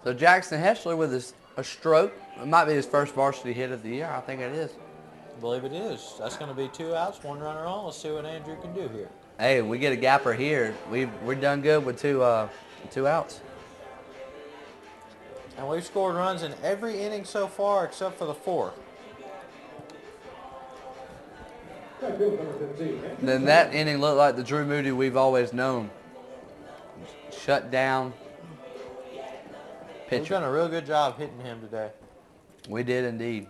So Jackson Hesley with a stroke. It might be his first varsity hit of the year. I think it is. I believe it is. That's going to be 2 outs, 1 runner on. Let's see what Andrew can do here. Hey, we get a gapper here. We're done good with two outs. And we've scored runs in every inning so far except for the 4th. Then that inning looked like the Drew Moody we've always known. Shut down pitcher. We've done a real good job hitting him today. We did indeed.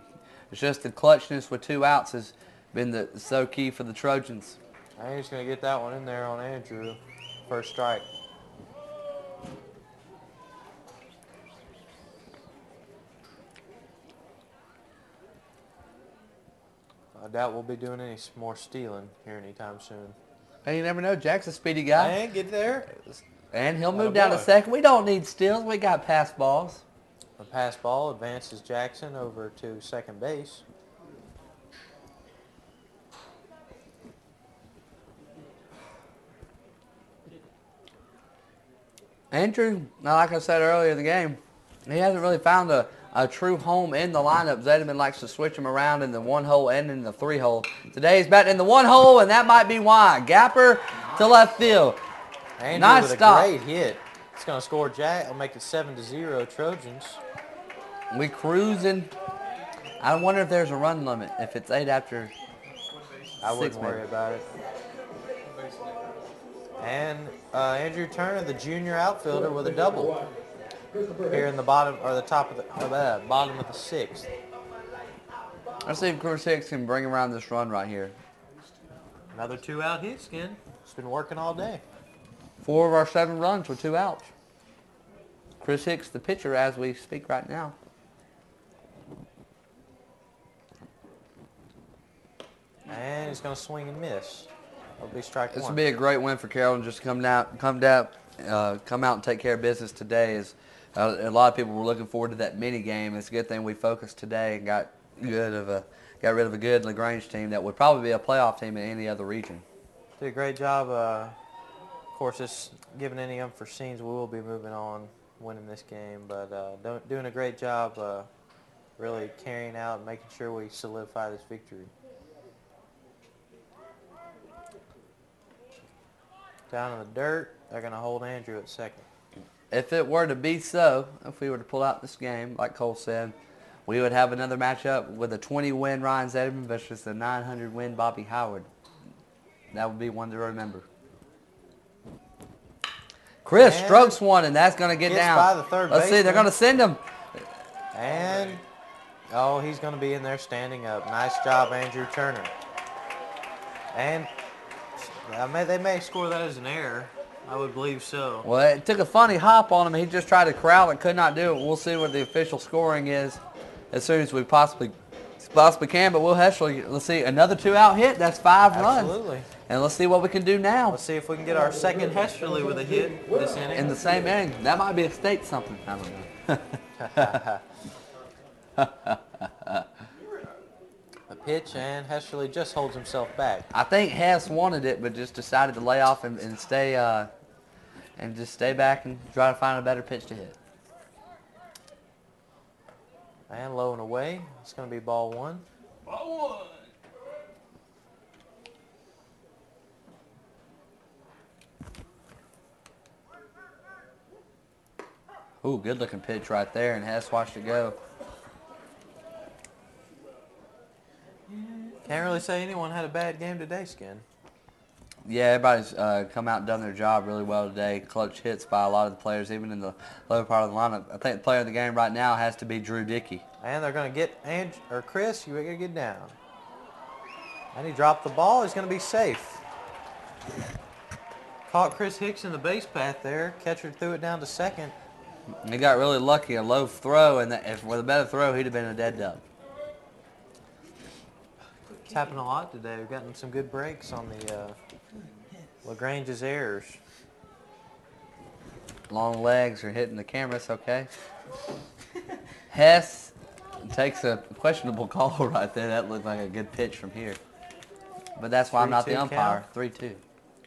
It's just the clutchness with 2 outs has been so key for the Trojans. I think he's going to get that one in there on Andrew. First strike. I doubt we'll be doing any more stealing here anytime soon. Hey, you never know. Jack's a speedy guy. And get there. And he'll move down to second. We don't need steals. We got pass balls. A pass ball advances Jackson over to second base. Andrew, now like I said earlier in the game, he hasn't really found a true home in the lineup. Zedeman likes to switch him around in the 1 hole and in the 3 hole. Today he's batting in the 1 hole, and that might be why. Gapper to left field. Andrew Nice with stop. a great hit. It's going to score Jack. It'll make it 7-0 Trojans. We cruising. I wonder if there's a run limit. If it's 8 after I 6, wouldn't worry maybe. about it. And Andrew Turner, the junior outfielder, with a double. here in the bottom or the top of the bottom of the 6th. Let's see if Chris Hicks can bring around this run right here. Another 2-out hit, Skin. It's been working all day. 4 of our 7 runs with 2 outs. Chris Hicks, the pitcher, as we speak right now. And he's going to swing and miss. That'll be strike This one. would be a great win for Carrollton. Just come out and take care of business today. As a lot of people were looking forward to that mini game. It's a good thing we focused today and got rid of a good LaGrange team that would probably be a playoff team in any other region. Did a great job. Of course, this given any unforeseens, we will be moving on, winning this game. But doing a great job, really carrying out and making sure we solidify this victory. Down in the dirt, they're going to hold Andrew at second. If it were to be so, if we were to pull out this game, like Cole said, we would have another matchup with a 20-win Ryan Zetterman versus a 900-win Bobby Howard. That would be one to remember. Chris And strokes one, and that's going to get gets down. by the third Let's see, they're baseman. going to send him. And, oh, he's going to be in there standing up. Nice job, Andrew Turner. And they may score that as an error. I would believe so. Well, it took a funny hop on him. He just tried to corral it, could not do it. We'll see what the official scoring is as soon as we possibly can. But Will Heschel, let's see, another 2-out hit. That's 5 runs. Absolutely. And let's see what we can do now. Let's see if we can get our second Heschel with a hit this inning. In the same inning. That might be a state something. I don't know. A pitch, and Heschel just holds himself back. I think Hess wanted it, but just decided to lay off and stay and just stay back and try to find a better pitch to hit. And low and away. It's going to be ball 1. Ball 1. Ooh, good looking pitch right there, and Hess watched it go. Can't really say anyone had a bad game today, Skin. Yeah, everybody's come out and done their job really well today. Clutch hits by a lot of the players, even in the lower part of the lineup. I think the player of the game right now has to be Drew Dickey. And they're going to get Chris, you got to get down. And he dropped the ball. He's going to be safe. Caught Chris Hicks in the base path there. Catcher threw it down to second. He got really lucky, a low throw, and if with a better throw, he'd have been a dead duck. It's happened a lot today. We've gotten some good breaks on the LaGrange's errors. Long legs are hitting the camera, it's okay. Hess takes a questionable call right there. That looked like a good pitch from here. But that's why I'm not the 3-2 umpire. count. 3-2.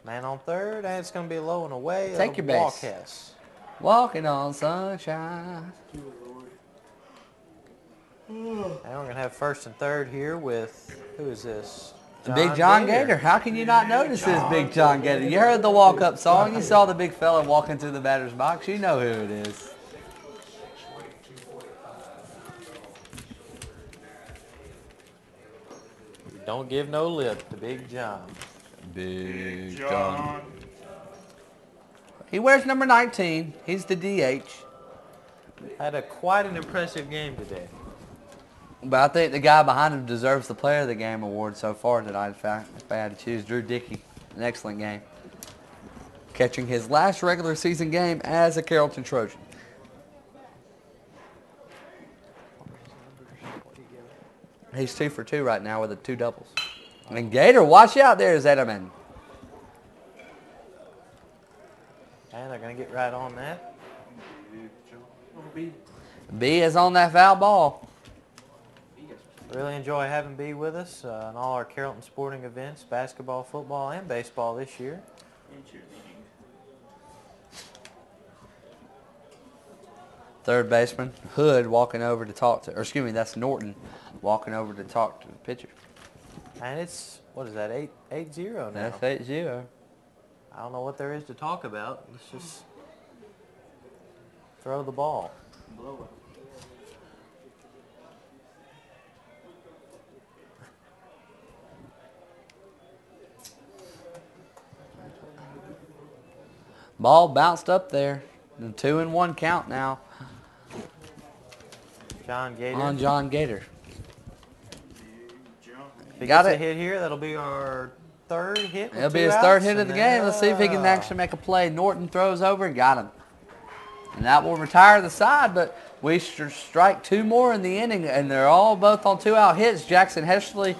Man on third, and it's going to be low and away. Take your base. Walk Hess. Walking on sunshine. And we're going to have first and third here with, who is this? Big John Gator. How can you not notice this Big John Gator? You heard the walk-up song. You saw the big fella walking through the batter's box. You know who it is. Don't give no lip to Big John. Big John. He wears number 19. He's the DH. Had quite an impressive game today. But I think the guy behind him deserves the Player of the Game award so far tonight, if I had to choose. Drew Dickey, an excellent game. Catching his last regular season game as a Carrollton Trojan. He's 2 for 2 right now with the 2 doubles. And Gator, watch out there, Zetterman. And they're going to get right on that. B is on that foul ball. Really enjoy having B with us on all our Carrollton sporting events, basketball, football, and baseball this year. And cheerleading. Third baseman, Hood, walking over to talk to, or excuse me, that's Norton, walking over to talk to the pitcher. And it's, what is that, 8-0 now? That's 8-0. I don't know what there is to talk about. Let's just throw the ball. Blow up. Ball bounced up there. The 2-1 count now. John Gator. on John Gator. Big jump. If he Got gets it. a hit here, that'll be our third hit with It'll be 2 his third outs, hit of and the then, game. Let's see if he can actually make a play. Norton throws over and got him. And that will retire the side, but we strike 2 more in the inning, and they're all both on 2-out hits. Jackson Heshley,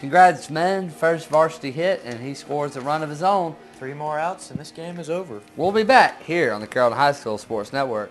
congrats, man. First varsity hit, and he scores a run of his own. 3 more outs, and this game is over. We'll be back here on the Carrollton High School Sports Network.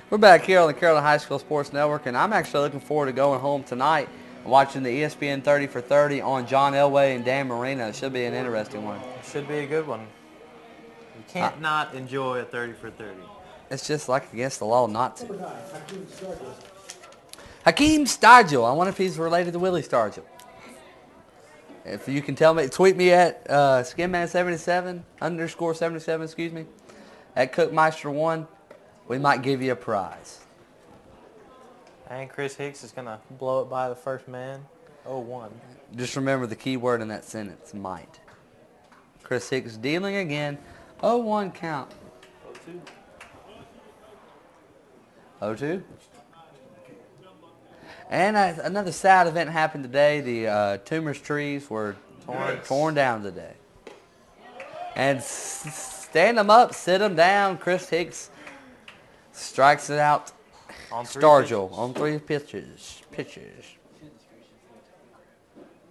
We're back here on the Carrollton High School Sports Network, and I'm actually looking forward to going home tonight and watching the ESPN 30 for 30 on John Elway and Dan Marino. It should be an interesting one. Should be a good one. You can't not enjoy a 30 for 30. It's just like against the law not to. Number 9, Hakeem Stargis. Hakeem Stargell. I wonder if he's related to Willie Stargell. If you can tell me, tweet me at skinman77, _77, excuse me, at Cookmeister1. We might give you a prize. And Chris Hicks is going to blow it by the first man. 0-1. Just remember the key word in that sentence, might. Chris Hicks dealing again. 0-1 count. 0-2. 0-2. And another sad event happened today. The tumors trees were torn down today. And stand them up, sit them down. Chris Hicks strikes it out. On 3 Stargell pitches. on 3 pitches.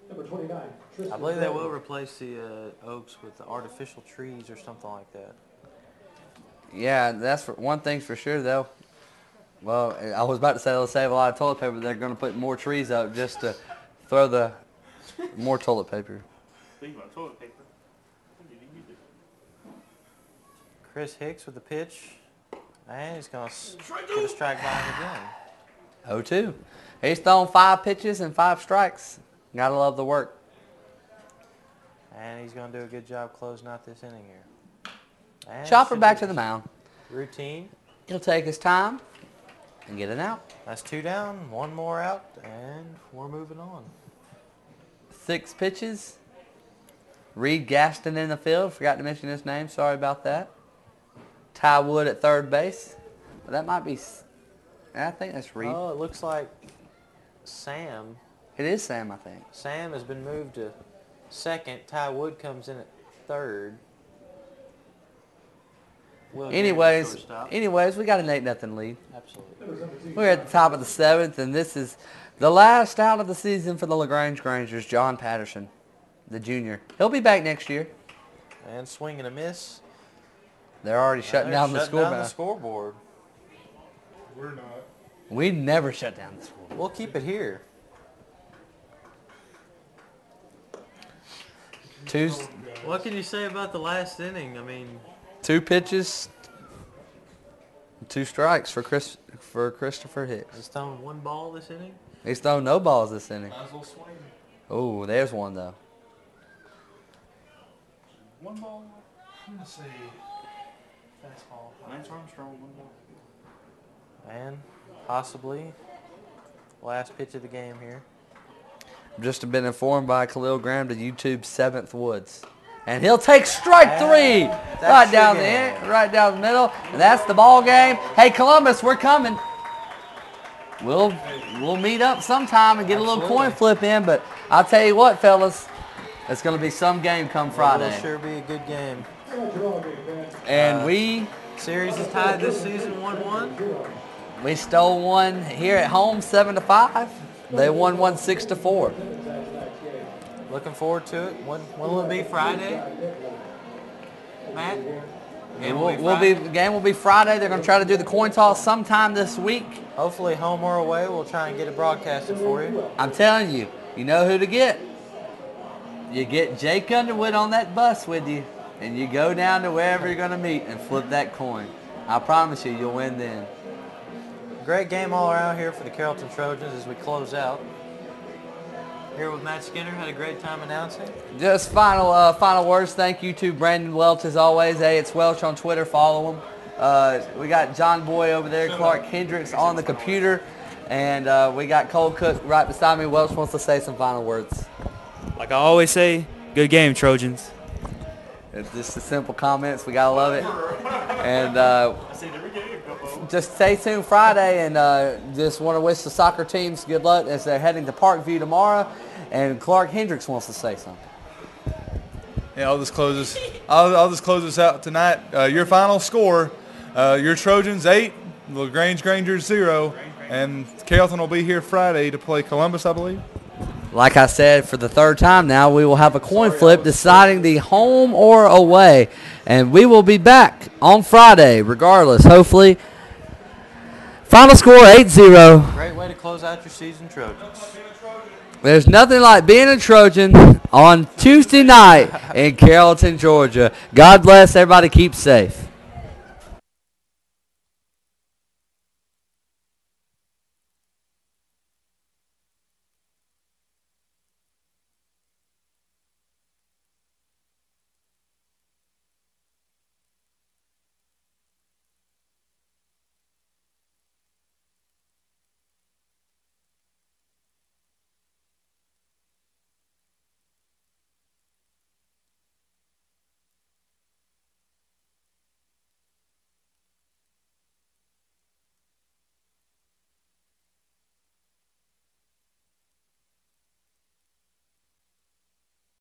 Number 29, Tristan I believe they will Gordon. replace the oaks with the artificial trees or something like that. Yeah, that's one thing for sure, though. Well, I was about to say they'll save a lot of toilet paper. But they're going to put more trees up just to throw the more toilet paper. Think about toilet paper. What did you do? Chris Hicks with the pitch. And he's going to get a strike by him again. 0-2. He's thrown 5 pitches and 5 strikes. Gotta love the work. And he's going to do a good job closing out this inning here. And Chopper should back be to the mound. Routine. He'll take his time and get it out. That's 2 down, 1 more out, and we're moving on. 6 pitches. Reed Gaston in the field. Forgot to mention his name. Sorry about that. Ty Wood at third base. Well, that might be... I think that's Reed. Oh, it looks like Sam. It is Sam, I think. Sam has been moved to second. Ty Wood comes in at third. Will Gaines, shortstop. Anyways, we got an 8-0 lead. Absolutely. We're at the top of the 7th, and this is the last out of the season for the LaGrange Grangers, John Patterson, the junior. He'll be back next year. And swing and a miss. They're already shutting down the scoreboard. We're not. We never shut down the scoreboard. We'll keep it here. What can you say about the last inning? I mean, 2 pitches, 2 strikes for Christopher Hicks. he's thrown 1 ball this inning. He's thrown no balls this inning. Might as well swing. Oh, there's one though. One ball. I'm gonna say fastball. Lance Armstrong, 1 ball. And possibly last pitch of the game here. I've just been informed by Khalil Graham to YouTube 7th Woods. And he'll take strike 3 right down the middle. And that's the ball game. Hey, Columbus, we're coming. We'll meet up sometime and get a little coin flip in. But I'll tell you what, fellas, it's going to be some game come Friday. It'll sure be a good game. And Series is tied this season 1-1. we stole one here at home 7-5. They won one 6-4. Looking forward to it. When will it be? Friday? Matt? The game will be Friday. They're going to try to do the coin toss sometime this week. Hopefully home or away. We'll try and get it broadcasted for you. I'm telling you, you know who to get. You get Jake Underwood on that bus with you, and you go down to wherever you're going to meet and flip that coin. I promise you, you'll win then. Great game all around here for the Carrollton Trojans as we close out. Here with Matt Skinner. Had a great time announcing. Just final words. Thank you to Brandon Welch as always. Hey, it's Welch on Twitter. Follow him. We got John Boy over there, Clark Hendricks on the computer, and we got Cole Cook right beside me. Welch wants to say some final words. Like I always say, good game, Trojans. It's just the simple comments. We gotta love it. And just stay tuned Friday, and just want to wish the soccer teams good luck as they're heading to Parkview tomorrow. And Clark Hendricks wants to say something. Yeah, I'll just close this out tonight. Your final score: your Trojans 8, LaGrange Grangers 0, and Carrollton will be here Friday to play Columbus, I believe. Like I said, for the 3rd time now, we will have a coin flip deciding the home or away. And we will be back on Friday, regardless, hopefully. Final score, 8-0. Great way to close out your season, Trojans. There's nothing like being a Trojan on Tuesday night in Carrollton, Georgia. God bless. Everybody keep safe.